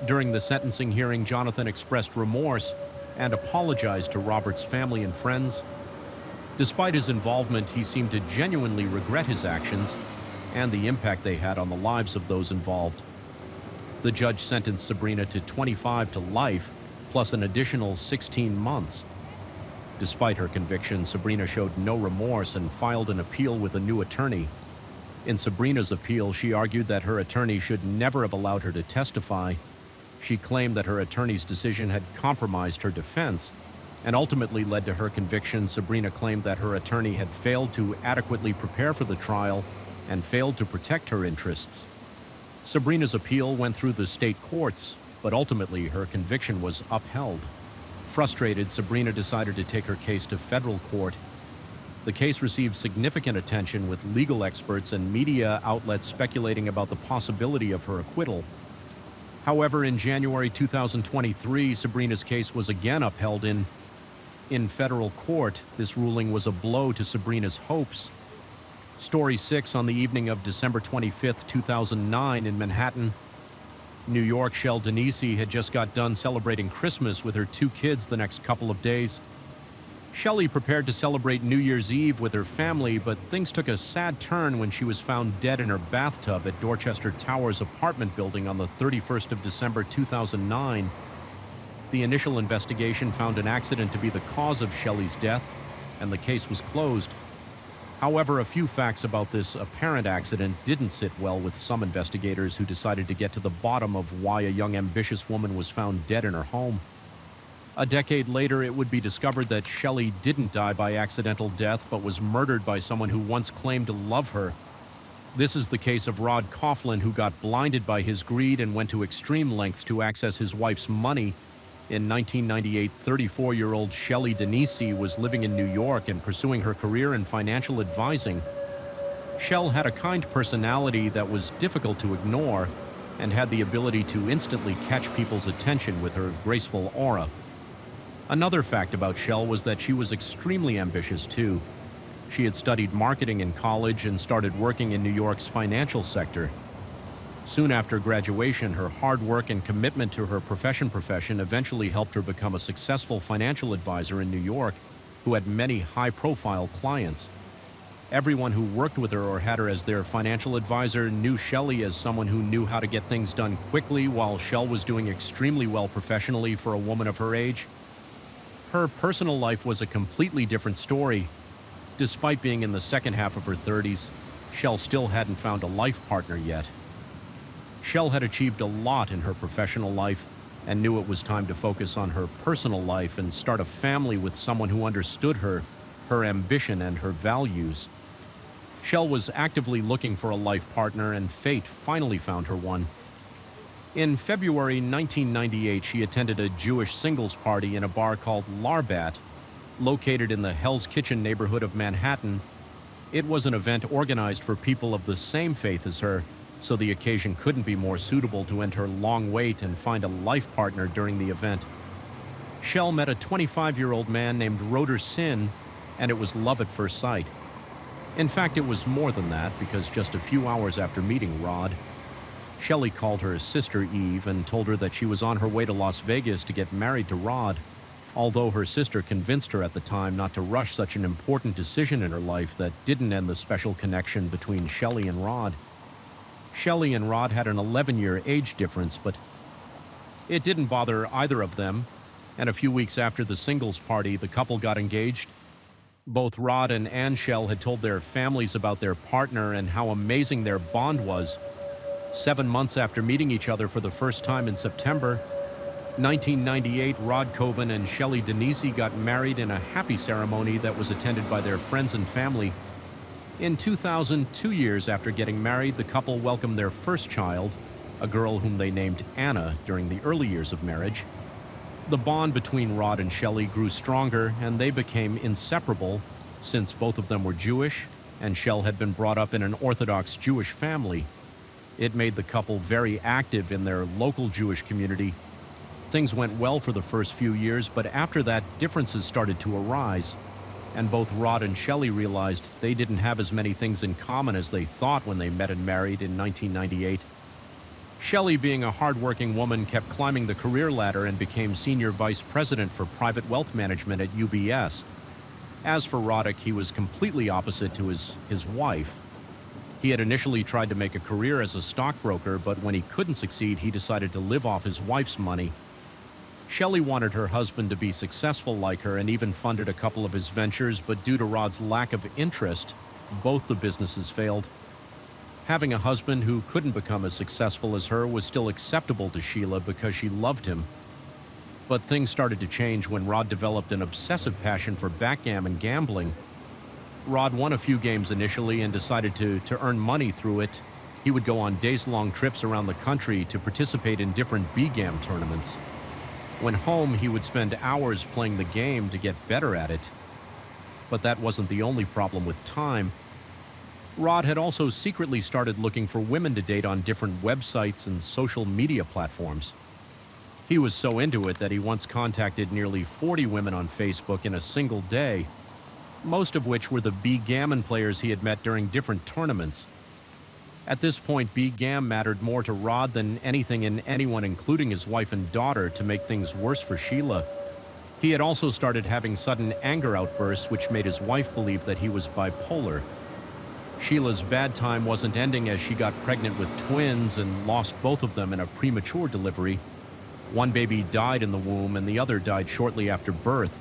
A: During the sentencing hearing, Jonathan expressed remorse and apologized to Robert's family and friends. Despite his involvement, he seemed to genuinely regret his actions and the impact they had on the lives of those involved. The judge sentenced Sabrina to 25 to life, plus an additional 16 months. Despite her conviction, Sabrina showed no remorse and filed an appeal with a new attorney. In Sabrina's appeal, she argued that her attorney should never have allowed her to testify. She claimed that her attorney's decision had compromised her defense and ultimately led to her conviction. Sabrina claimed that her attorney had failed to adequately prepare for the trial and failed to protect her interests. Sabrina's appeal went through the state courts, but ultimately her conviction was upheld. Frustrated, Sabrina decided to take her case to federal court. The case received significant attention, with legal experts and media outlets speculating about the possibility of her acquittal. However, in January 2023, Sabrina's case was again upheld in federal court. This ruling was a blow to Sabrina's hopes. Story 6 on the evening of December 25, 2009 in Manhattan, New York, Shel Denisi had just got done celebrating Christmas with her 2 kids the next couple of days. Shelley prepared to celebrate New Year's Eve with her family, but things took a sad turn when she was found dead in her bathtub at Dorchester Towers apartment building on the 31st of December 2009. The initial investigation found an accident to be the cause of Shelley's death, and the case was closed. However, a few facts about this apparent accident didn't sit well with some investigators, who decided to get to the bottom of why a young, ambitious woman was found dead in her home. A decade later, it would be discovered that Shelley didn't die by accidental death, but was murdered by someone who once claimed to love her. This is the case of Rod Coughlin, who got blinded by his greed and went to extreme lengths to access his wife's money. In 1998, 34-year-old Shelley Denisi was living in New York and pursuing her career in financial advising. Shell had a kind personality that was difficult to ignore and had the ability to instantly catch people's attention with her graceful aura. Another fact about Shell was that she was extremely ambitious too. She had studied marketing in college and started working in New York's financial sector. Soon after graduation, her hard work and commitment to her profession eventually helped her become a successful financial advisor in New York who had many high-profile clients. Everyone who worked with her or had her as their financial advisor knew Shelley as someone who knew how to get things done quickly, while Shell was doing extremely well professionally for a woman of her age. Her personal life was a completely different story. Despite being in the second half of her 30s, Shell still hadn't found a life partner yet. Shell had achieved a lot in her professional life and knew it was time to focus on her personal life and start a family with someone who understood her ambition, and her values. Shell was actively looking for a life partner, and fate finally found her one. In February 1998, she attended a Jewish singles party in a bar called Larbat, located in the Hell's Kitchen neighborhood of Manhattan. It was an event organized for people of the same faith as her, so the occasion couldn't be more suitable to end her long wait and find a life partner during the event. Shell met a 25-year-old man named Roder Sin, and it was love at first sight. In fact, it was more than that, because just a few hours after meeting Rod, Shelley called her sister Eve and told her that she was on her way to Las Vegas to get married to Rod, although her sister convinced her at the time not to rush such an important decision in her life that didn't end the special connection between Shelley and Rod. Shelley and Rod had an 11-year age difference, but it didn't bother either of them, and a few weeks after the singles party, the couple got engaged. Both Rod and Ann Shell had told their families about their partner and how amazing their bond was. 7 months after meeting each other for the first time in September 1998, Rod Coven and Shelley Denisi got married in a happy ceremony that was attended by their friends and family. In 2000, 2 years after getting married, the couple welcomed their first child, a girl whom they named Anna, during the early years of marriage. The bond between Rod and Shelley grew stronger, and they became inseparable, since both of them were Jewish, and Shell had been brought up in an Orthodox Jewish family. It made the couple very active in their local Jewish community. Things went well for the first few years, but after that, differences started to arise, and both Rod and Shelley realized they didn't have as many things in common as they thought when they met and married in 1998. Shelley, being a hard-working woman, kept climbing the career ladder and became senior vice president for private wealth management at UBS. As for Roddick, he was completely opposite to his wife. He had initially tried to make a career as a stockbroker, but when he couldn't succeed, he decided to live off his wife's money. Shelley wanted her husband to be successful like her and even funded a couple of his ventures, but due to Rod's lack of interest, both the businesses failed. Having a husband who couldn't become as successful as her was still acceptable to Sheila because she loved him. But things started to change when Rod developed an obsessive passion for backgammon gambling. Rod won a few games initially and decided to earn money through it. He would go on days-long trips around the country to participate in different B-gam tournaments. When home, he would spend hours playing the game to get better at it. But that wasn't the only problem with time. Rod had also secretly started looking for women to date on different websites and social media platforms. He was so into it that he once contacted nearly 40 women on Facebook in a single day, most of which were the B-gammon players he had met during different tournaments. At this point, B-gam mattered more to Rod than anything and anyone, including his wife and daughter, to make things worse for Sheila. He had also started having sudden anger outbursts, which made his wife believe that he was bipolar. Sheila's bad time wasn't ending as she got pregnant with twins and lost both of them in a premature delivery. One baby died in the womb and the other died shortly after birth.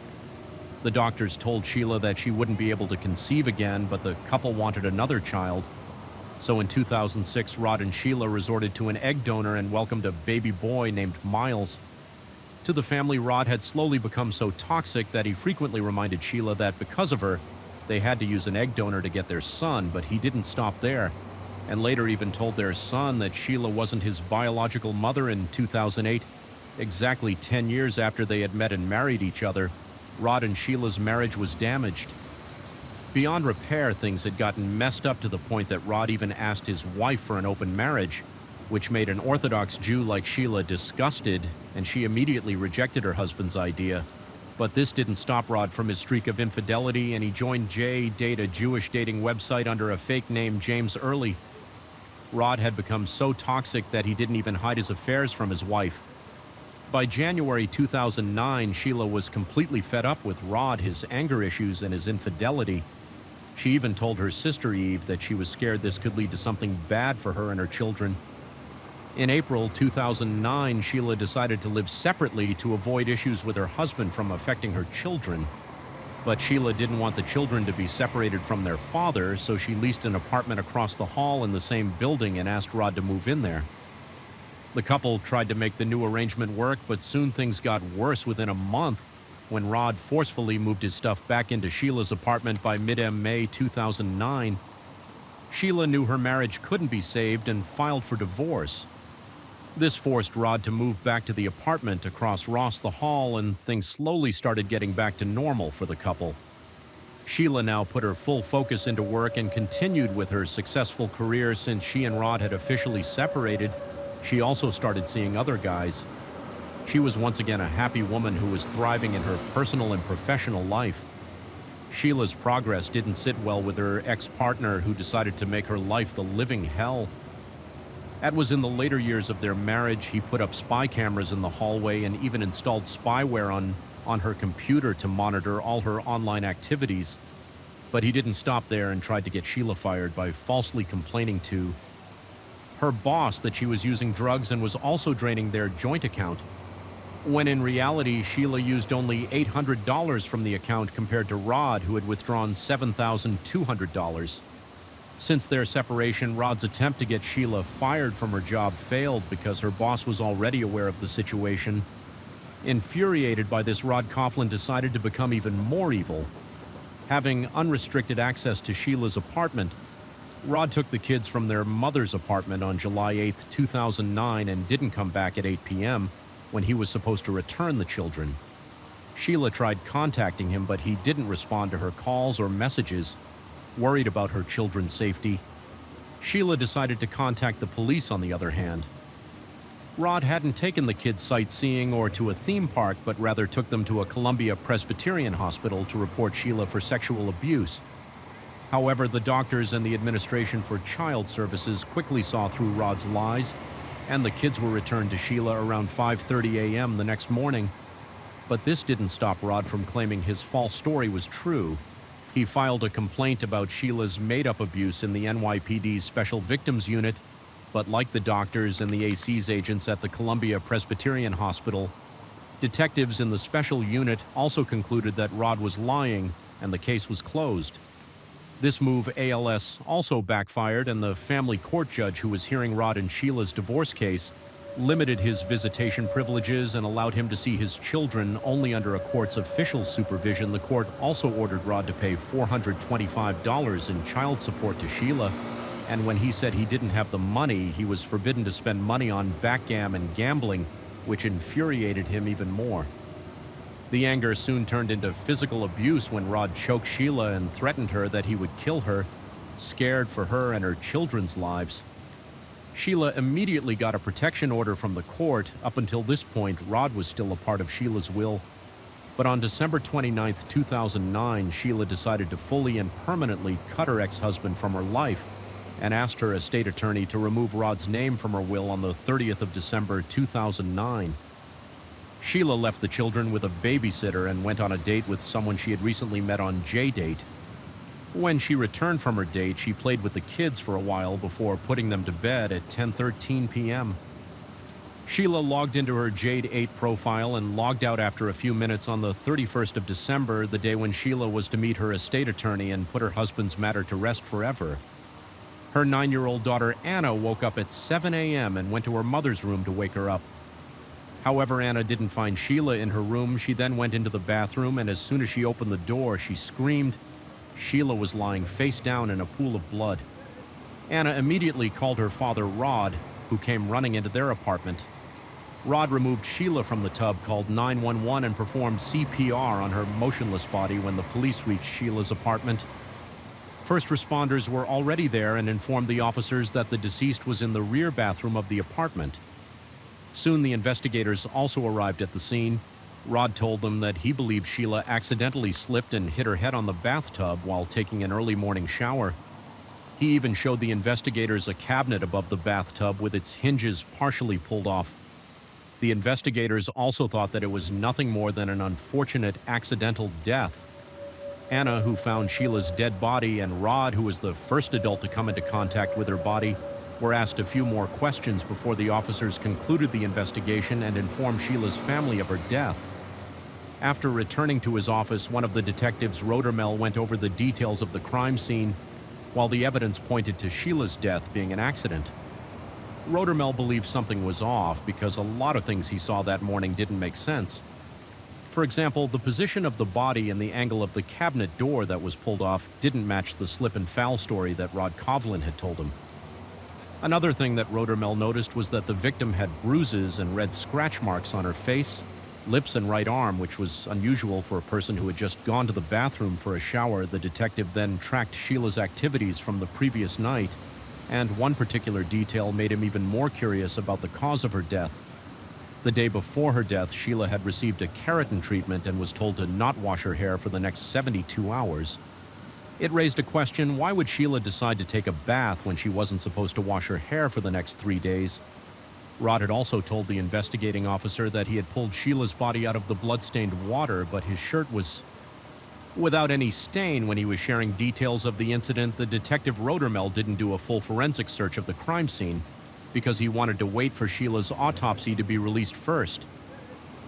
A: The doctors told Sheila that she wouldn't be able to conceive again, but the couple wanted another child. So in 2006, Rod and Sheila resorted to an egg donor and welcomed a baby boy named Miles. To the family, Rod had slowly become so toxic that he frequently reminded Sheila that because of her, they had to use an egg donor to get their son, but he didn't stop there, and later even told their son that Sheila wasn't his biological mother. In 2008, exactly 10 years after they had met and married each other, Rod and Sheila's marriage was damaged. Beyond repair, things had gotten messed up to the point that Rod even asked his wife for an open marriage, which made an Orthodox Jew like Sheila disgusted, and she immediately rejected her husband's idea. But this didn't stop Rod from his streak of infidelity, and he joined J-Date, a Jewish dating website, under a fake name, James Early. Rod had become so toxic that he didn't even hide his affairs from his wife. By January 2009, Sheila was completely fed up with Rod, his anger issues, and his infidelity. She even told her sister Eve that she was scared this could lead to something bad for her and her children. In April 2009, Sheila decided to live separately to avoid issues with her husband from affecting her children. But Sheila didn't want the children to be separated from their father, so she leased an apartment across the hall in the same building and asked Rod to move in there. The couple tried to make the new arrangement work, but soon things got worse within a month when Rod forcefully moved his stuff back into Sheila's apartment by mid-May 2009. Sheila knew her marriage couldn't be saved and filed for divorce. This forced Rod to move back to the apartment across Ross the Hall, and things slowly started getting back to normal for the couple. Sheila now put her full focus into work and continued with her successful career. Since she and Rod had officially separated, she also started seeing other guys. She was once again a happy woman who was thriving in her personal and professional life. Sheila's progress didn't sit well with her ex-partner, who decided to make her life the living hell. It was in the later years of their marriage he put up spy cameras in the hallway and even installed spyware on her computer to monitor all her online activities. But he didn't stop there and tried to get Sheila fired by falsely complaining to her boss that she was using drugs and was also draining their joint account, when in reality Sheila used only $800 from the account compared to Rod, who had withdrawn $7,200. Since their separation, Rod's attempt to get Sheila fired from her job failed because her boss was already aware of the situation. Infuriated by this, Rod Coughlin decided to become even more evil. Having unrestricted access to Sheila's apartment, Rod took the kids from their mother's apartment on July 8, 2009, and didn't come back at 8 p.m. when he was supposed to return the children. Sheila tried contacting him, but he didn't respond to her calls or messages. Worried about her children's safety, Sheila decided to contact the police on the other hand. Rod hadn't taken the kids sightseeing or to a theme park, but rather took them to a Columbia Presbyterian hospital to report Sheila for sexual abuse. However, the doctors and the Administration for Child Services quickly saw through Rod's lies, and the kids were returned to Sheila around 5:30 a.m. the next morning. But this didn't stop Rod from claiming his false story was true. He filed a complaint about Sheila's made-up abuse in the NYPD's Special Victims Unit, but like the doctors and the AC's agents at the Columbia Presbyterian Hospital, detectives in the special unit also concluded that Rod was lying and the case was closed. This move, ALS, also backfired, and the family court judge who was hearing Rod and Sheila's divorce case limited his visitation privileges and allowed him to see his children only under a court's official supervision. The court also ordered Rod to pay $425 in child support to Sheila, and when he said he didn't have the money, he was forbidden to spend money on backgammon and gambling, which infuriated him even more. The anger soon turned into physical abuse when Rod choked Sheila and threatened her that he would kill her, scared for her and her children's lives. Sheila immediately got a protection order from the court. Up until this point, Rod was still a part of Sheila's will. But on December 29, 2009, Sheila decided to fully and permanently cut her ex-husband from her life and asked her estate attorney to remove Rod's name from her will on the 30th of December 2009. Sheila left the children with a babysitter and went on a date with someone she had recently met on J-Date. When she returned from her date, she played with the kids for a while before putting them to bed at 10:13 p.m. Sheila logged into her Jade 8 profile and logged out after a few minutes on the 31st of December, the day when Sheila was to meet her estate attorney and put her husband's matter to rest forever. Her 9-year-old daughter Anna woke up at 7 a.m. and went to her mother's room to wake her up. However, Anna didn't find Sheila in her room. She then went into the bathroom, and as soon as she opened the door, she screamed. Sheila was lying face down in a pool of blood. Anna immediately called her father, Rod, who came running into their apartment. Rod removed Sheila from the tub, called 911, and performed CPR on her motionless body when the police reached Sheila's apartment. First responders were already there and informed the officers that the deceased was in the rear bathroom of the apartment. Soon the investigators also arrived at the scene. Rod told them that he believed Sheila accidentally slipped and hit her head on the bathtub while taking an early morning shower. He even showed the investigators a cabinet above the bathtub with its hinges partially pulled off. The investigators also thought that it was nothing more than an unfortunate accidental death. Anna, who found Sheila's dead body, and Rod, who was the first adult to come into contact with her body, were asked a few more questions before the officers concluded the investigation and informed Sheila's family of her death. After returning to his office, one of the detectives, Rodermel, went over the details of the crime scene, while the evidence pointed to Sheila's death being an accident. Rodermel believed something was off because a lot of things he saw that morning didn't make sense. For example, the position of the body and the angle of the cabinet door that was pulled off didn't match the slip and fall story that Rod Coughlin had told him. Another thing that Rodermel noticed was that the victim had bruises and red scratch marks on her face, lips, and right arm, which was unusual for a person who had just gone to the bathroom for a shower. The detective then tracked Sheila's activities from the previous night, and one particular detail made him even more curious about the cause of her death. The day before her death, Sheila had received a keratin treatment and was told to not wash her hair for the next 72 hours. It raised a question: why would Sheila decide to take a bath when she wasn't supposed to wash her hair for the next 3 days? Rod had also told the investigating officer that he had pulled Sheila's body out of the blood-stained water, but his shirt was without any stain. When he was sharing details of the incident, the detective Rodermel didn't do a full forensic search of the crime scene because he wanted to wait for Sheila's autopsy to be released first.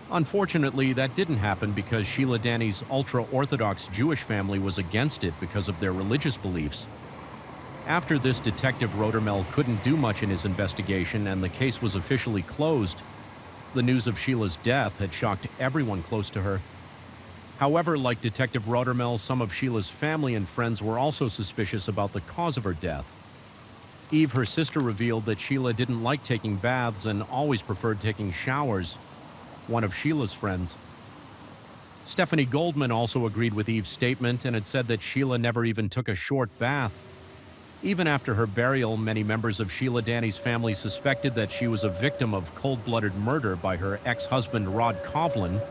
A: Unfortunately, that didn't happen because Sheila Danny's ultra-Orthodox Jewish family was against it because of their religious beliefs. After this, Detective Rodermel couldn't do much in his investigation, and the case was officially closed. The news of Sheila's death had shocked everyone close to her. However, like Detective Rodermel, some of Sheila's family and friends were also suspicious about the cause of her death. Eve, her sister, revealed that Sheila didn't like taking baths and always preferred taking showers. One of Sheila's friends, Stephanie Goldman, also agreed with Eve's statement and had said that Sheila never even took a short bath. Even after her burial, many members of Sheila Danny's family suspected that she was a victim of cold-blooded murder by her ex-husband Rod Coughlin.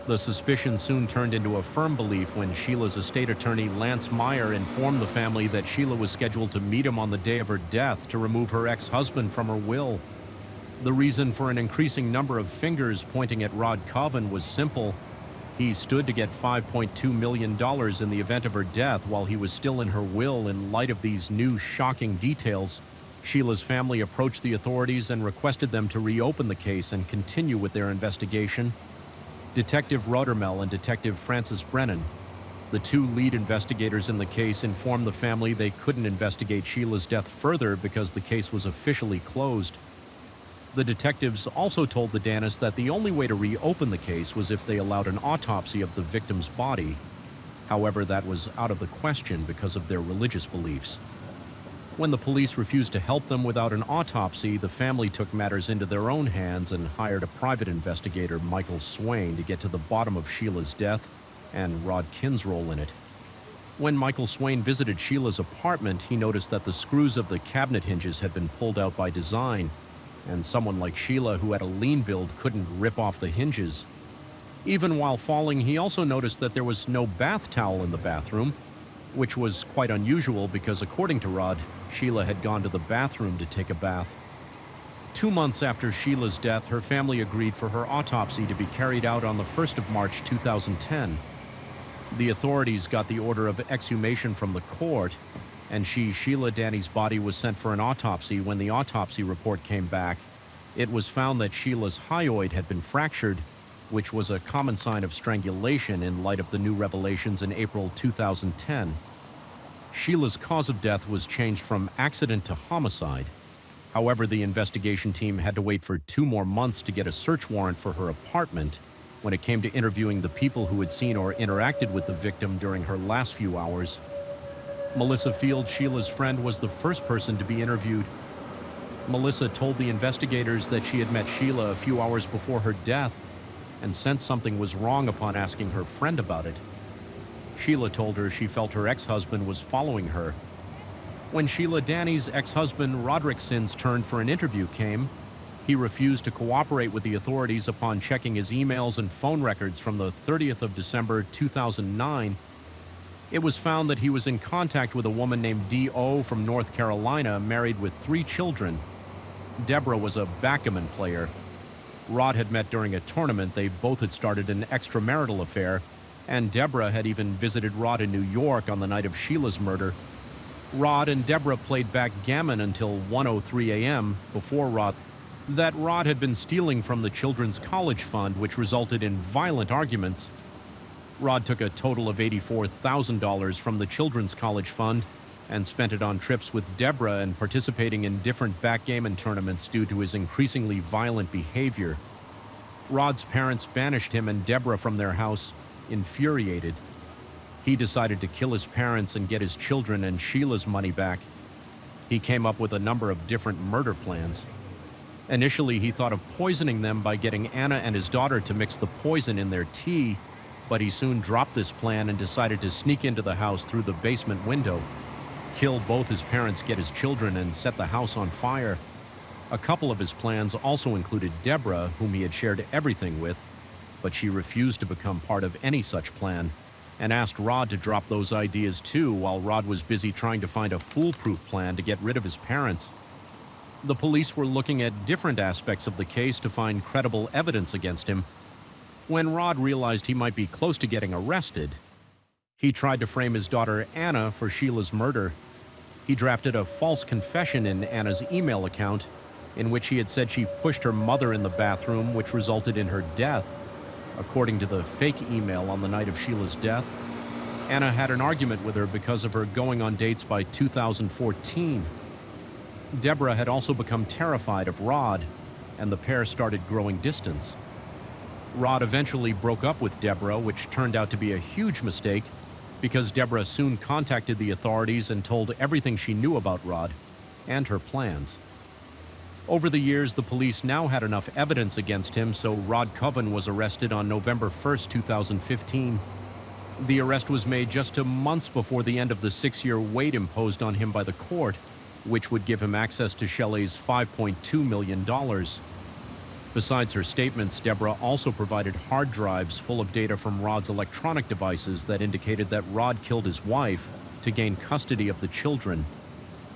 A: The suspicion soon turned into a firm belief when Sheila's estate attorney Lance Meyer informed the family that Sheila was scheduled to meet him on the day of her death to remove her ex-husband from her will. The reason for an increasing number of fingers pointing at Rod Coughlin was simple. He stood to get $5.2 million in the event of her death while he was still in her will. In light of these new shocking details, Sheila's family approached the authorities and requested them to reopen the case and continue with their investigation. Detective Rodermel and Detective Francis Brennan, the two lead investigators in the case, informed the family they couldn't investigate Sheila's death further because the case was officially closed. The detectives also told the Dannis that the only way to reopen the case was if they allowed an autopsy of the victim's body. However, that was out of the question because of their religious beliefs. When the police refused to help them without an autopsy, the family took matters into their own hands and hired a private investigator, Michael Swain, to get to the bottom of Sheila's death and Rod Kinn's role in it. When Michael Swain visited Sheila's apartment, he noticed that the screws of the cabinet hinges had been pulled out by design, and someone like Sheila, who had a lean build, couldn't rip off the hinges. Even while falling, he also noticed that there was no bath towel in the bathroom, which was quite unusual because, according to Rod, Sheila had gone to the bathroom to take a bath. 2 months after Sheila's death, her family agreed for her autopsy to be carried out on the 1st of March 2010. The authorities got the order of exhumation from the court, and Sheila Danny's body was sent for an autopsy. When the autopsy report came back, it was found that Sheila's hyoid had been fractured, which was a common sign of strangulation in light of the new revelations in April 2010. Sheila's cause of death was changed from accident to homicide. However, the investigation team had to wait for 2 more months to get a search warrant for her apartment when it came to interviewing the people who had seen or interacted with the victim during her last few hours. Melissa Field, Sheila's friend, was the first person to be interviewed. Melissa told the investigators that she had met Sheila a few hours before her death and sensed something was wrong upon asking her friend about it. Sheila told her she felt her ex-husband was following her. When Sheila Danny's ex-husband Roderick Sins' turn for an interview came, he refused to cooperate with the authorities upon checking his emails and phone records from the 30th of December 2009. It was found that he was in contact with a woman named D.O. from North Carolina, married with 3 children. Deborah was a backgammon player. Rod had met during a tournament. They both had started an extramarital affair, and Deborah had even visited Rod in New York on the night of Sheila's murder. Rod and Deborah played backgammon until 1:03 a.m. before Rod had been stealing from the Children's College Fund, which resulted in violent arguments. Rod took a total of $84,000 from the Children's College Fund and spent it on trips with Deborah and participating in different backgammon tournaments due to his increasingly violent behavior. Rod's parents banished him and Deborah from their house, infuriated. He decided to kill his parents and get his children and Sheila's money back. He came up with a number of different murder plans. Initially, he thought of poisoning them by getting Anna and his daughter to mix the poison in their tea, but he soon dropped this plan and decided to sneak into the house through the basement window, kill both his parents, get his children, and set the house on fire. A couple of his plans also included Deborah, whom he had shared everything with, but she refused to become part of any such plan and asked Rod to drop those ideas too, while Rod was busy trying to find a foolproof plan to get rid of his parents. The police were looking at different aspects of the case to find credible evidence against him. When Rod realized he might be close to getting arrested, he tried to frame his daughter Anna for Sheila's murder. He drafted a false confession in Anna's email account, in which he had said she pushed her mother in the bathroom, which resulted in her death. According to the fake email on the night of Sheila's death, Anna had an argument with her because of her going on dates by 2014. Deborah had also become terrified of Rod, and the pair started growing distance. Rod eventually broke up with Deborah, which turned out to be a huge mistake because Deborah soon contacted the authorities and told everything she knew about Rod and her plans. Over the years, the police now had enough evidence against him, so Rod Coven was arrested on November 1st, 2015. The arrest was made just 2 months before the end of the 6-year wait imposed on him by the court, which would give him access to Shelley's $5.2 million. Besides her statements, Deborah also provided hard drives full of data from Rod's electronic devices that indicated that Rod killed his wife to gain custody of the children.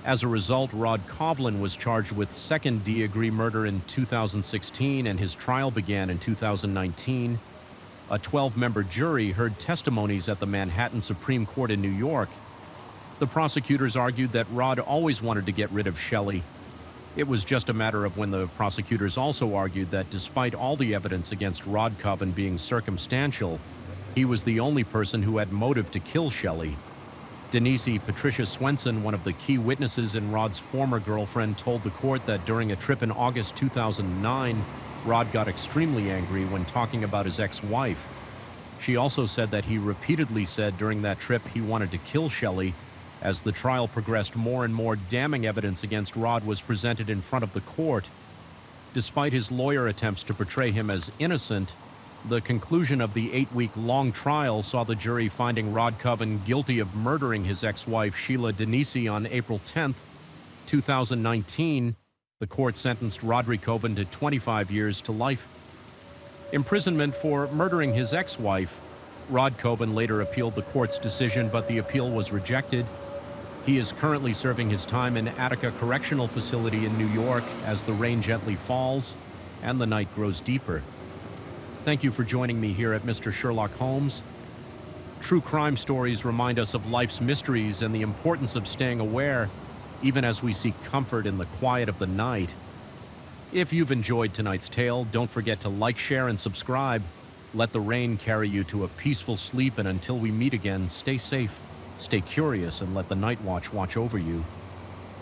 A: As a result, Rod Coven was charged with second-degree murder in 2016, and his trial began in 2019. A 12-member jury heard testimonies at the Manhattan Supreme Court in New York. The prosecutors argued that Rod always wanted to get rid of Shelley. It was just a matter of when the prosecutors also argued that despite all the evidence against Rod Coven being circumstantial, he was the only person who had motive to kill Shelley. Denise Patricia Swenson, one of the key witnesses in Rod's former girlfriend, told the court that during a trip in August 2009, Rod got extremely angry when talking about his ex-wife. She also said that he repeatedly said during that trip he wanted to kill Shelley. As the trial progressed, more and more damning evidence against Rod was presented in front of the court. Despite his lawyer attempts to portray him as innocent, the conclusion of the 8-week-long trial saw the jury finding Rod Coven guilty of murdering his ex-wife Sheila Denise on April 10, 2019. The court sentenced Roderick Coven to 25 years to life imprisonment for murdering his ex-wife. Rod Coven later appealed the court's decision, but the appeal was rejected. He is currently serving his time in Attica Correctional Facility in New York as the rain gently falls and the night grows deeper. Thank you for joining me here at Mr. Sherlock Holmes. True crime stories remind us of life's mysteries and the importance of staying aware, even as we seek comfort in the quiet of the night. If you've enjoyed tonight's tale, don't forget to like, share, and subscribe. Let the rain carry you to a peaceful sleep, and until we meet again, stay safe, stay curious, and let the Night Watch watch over you.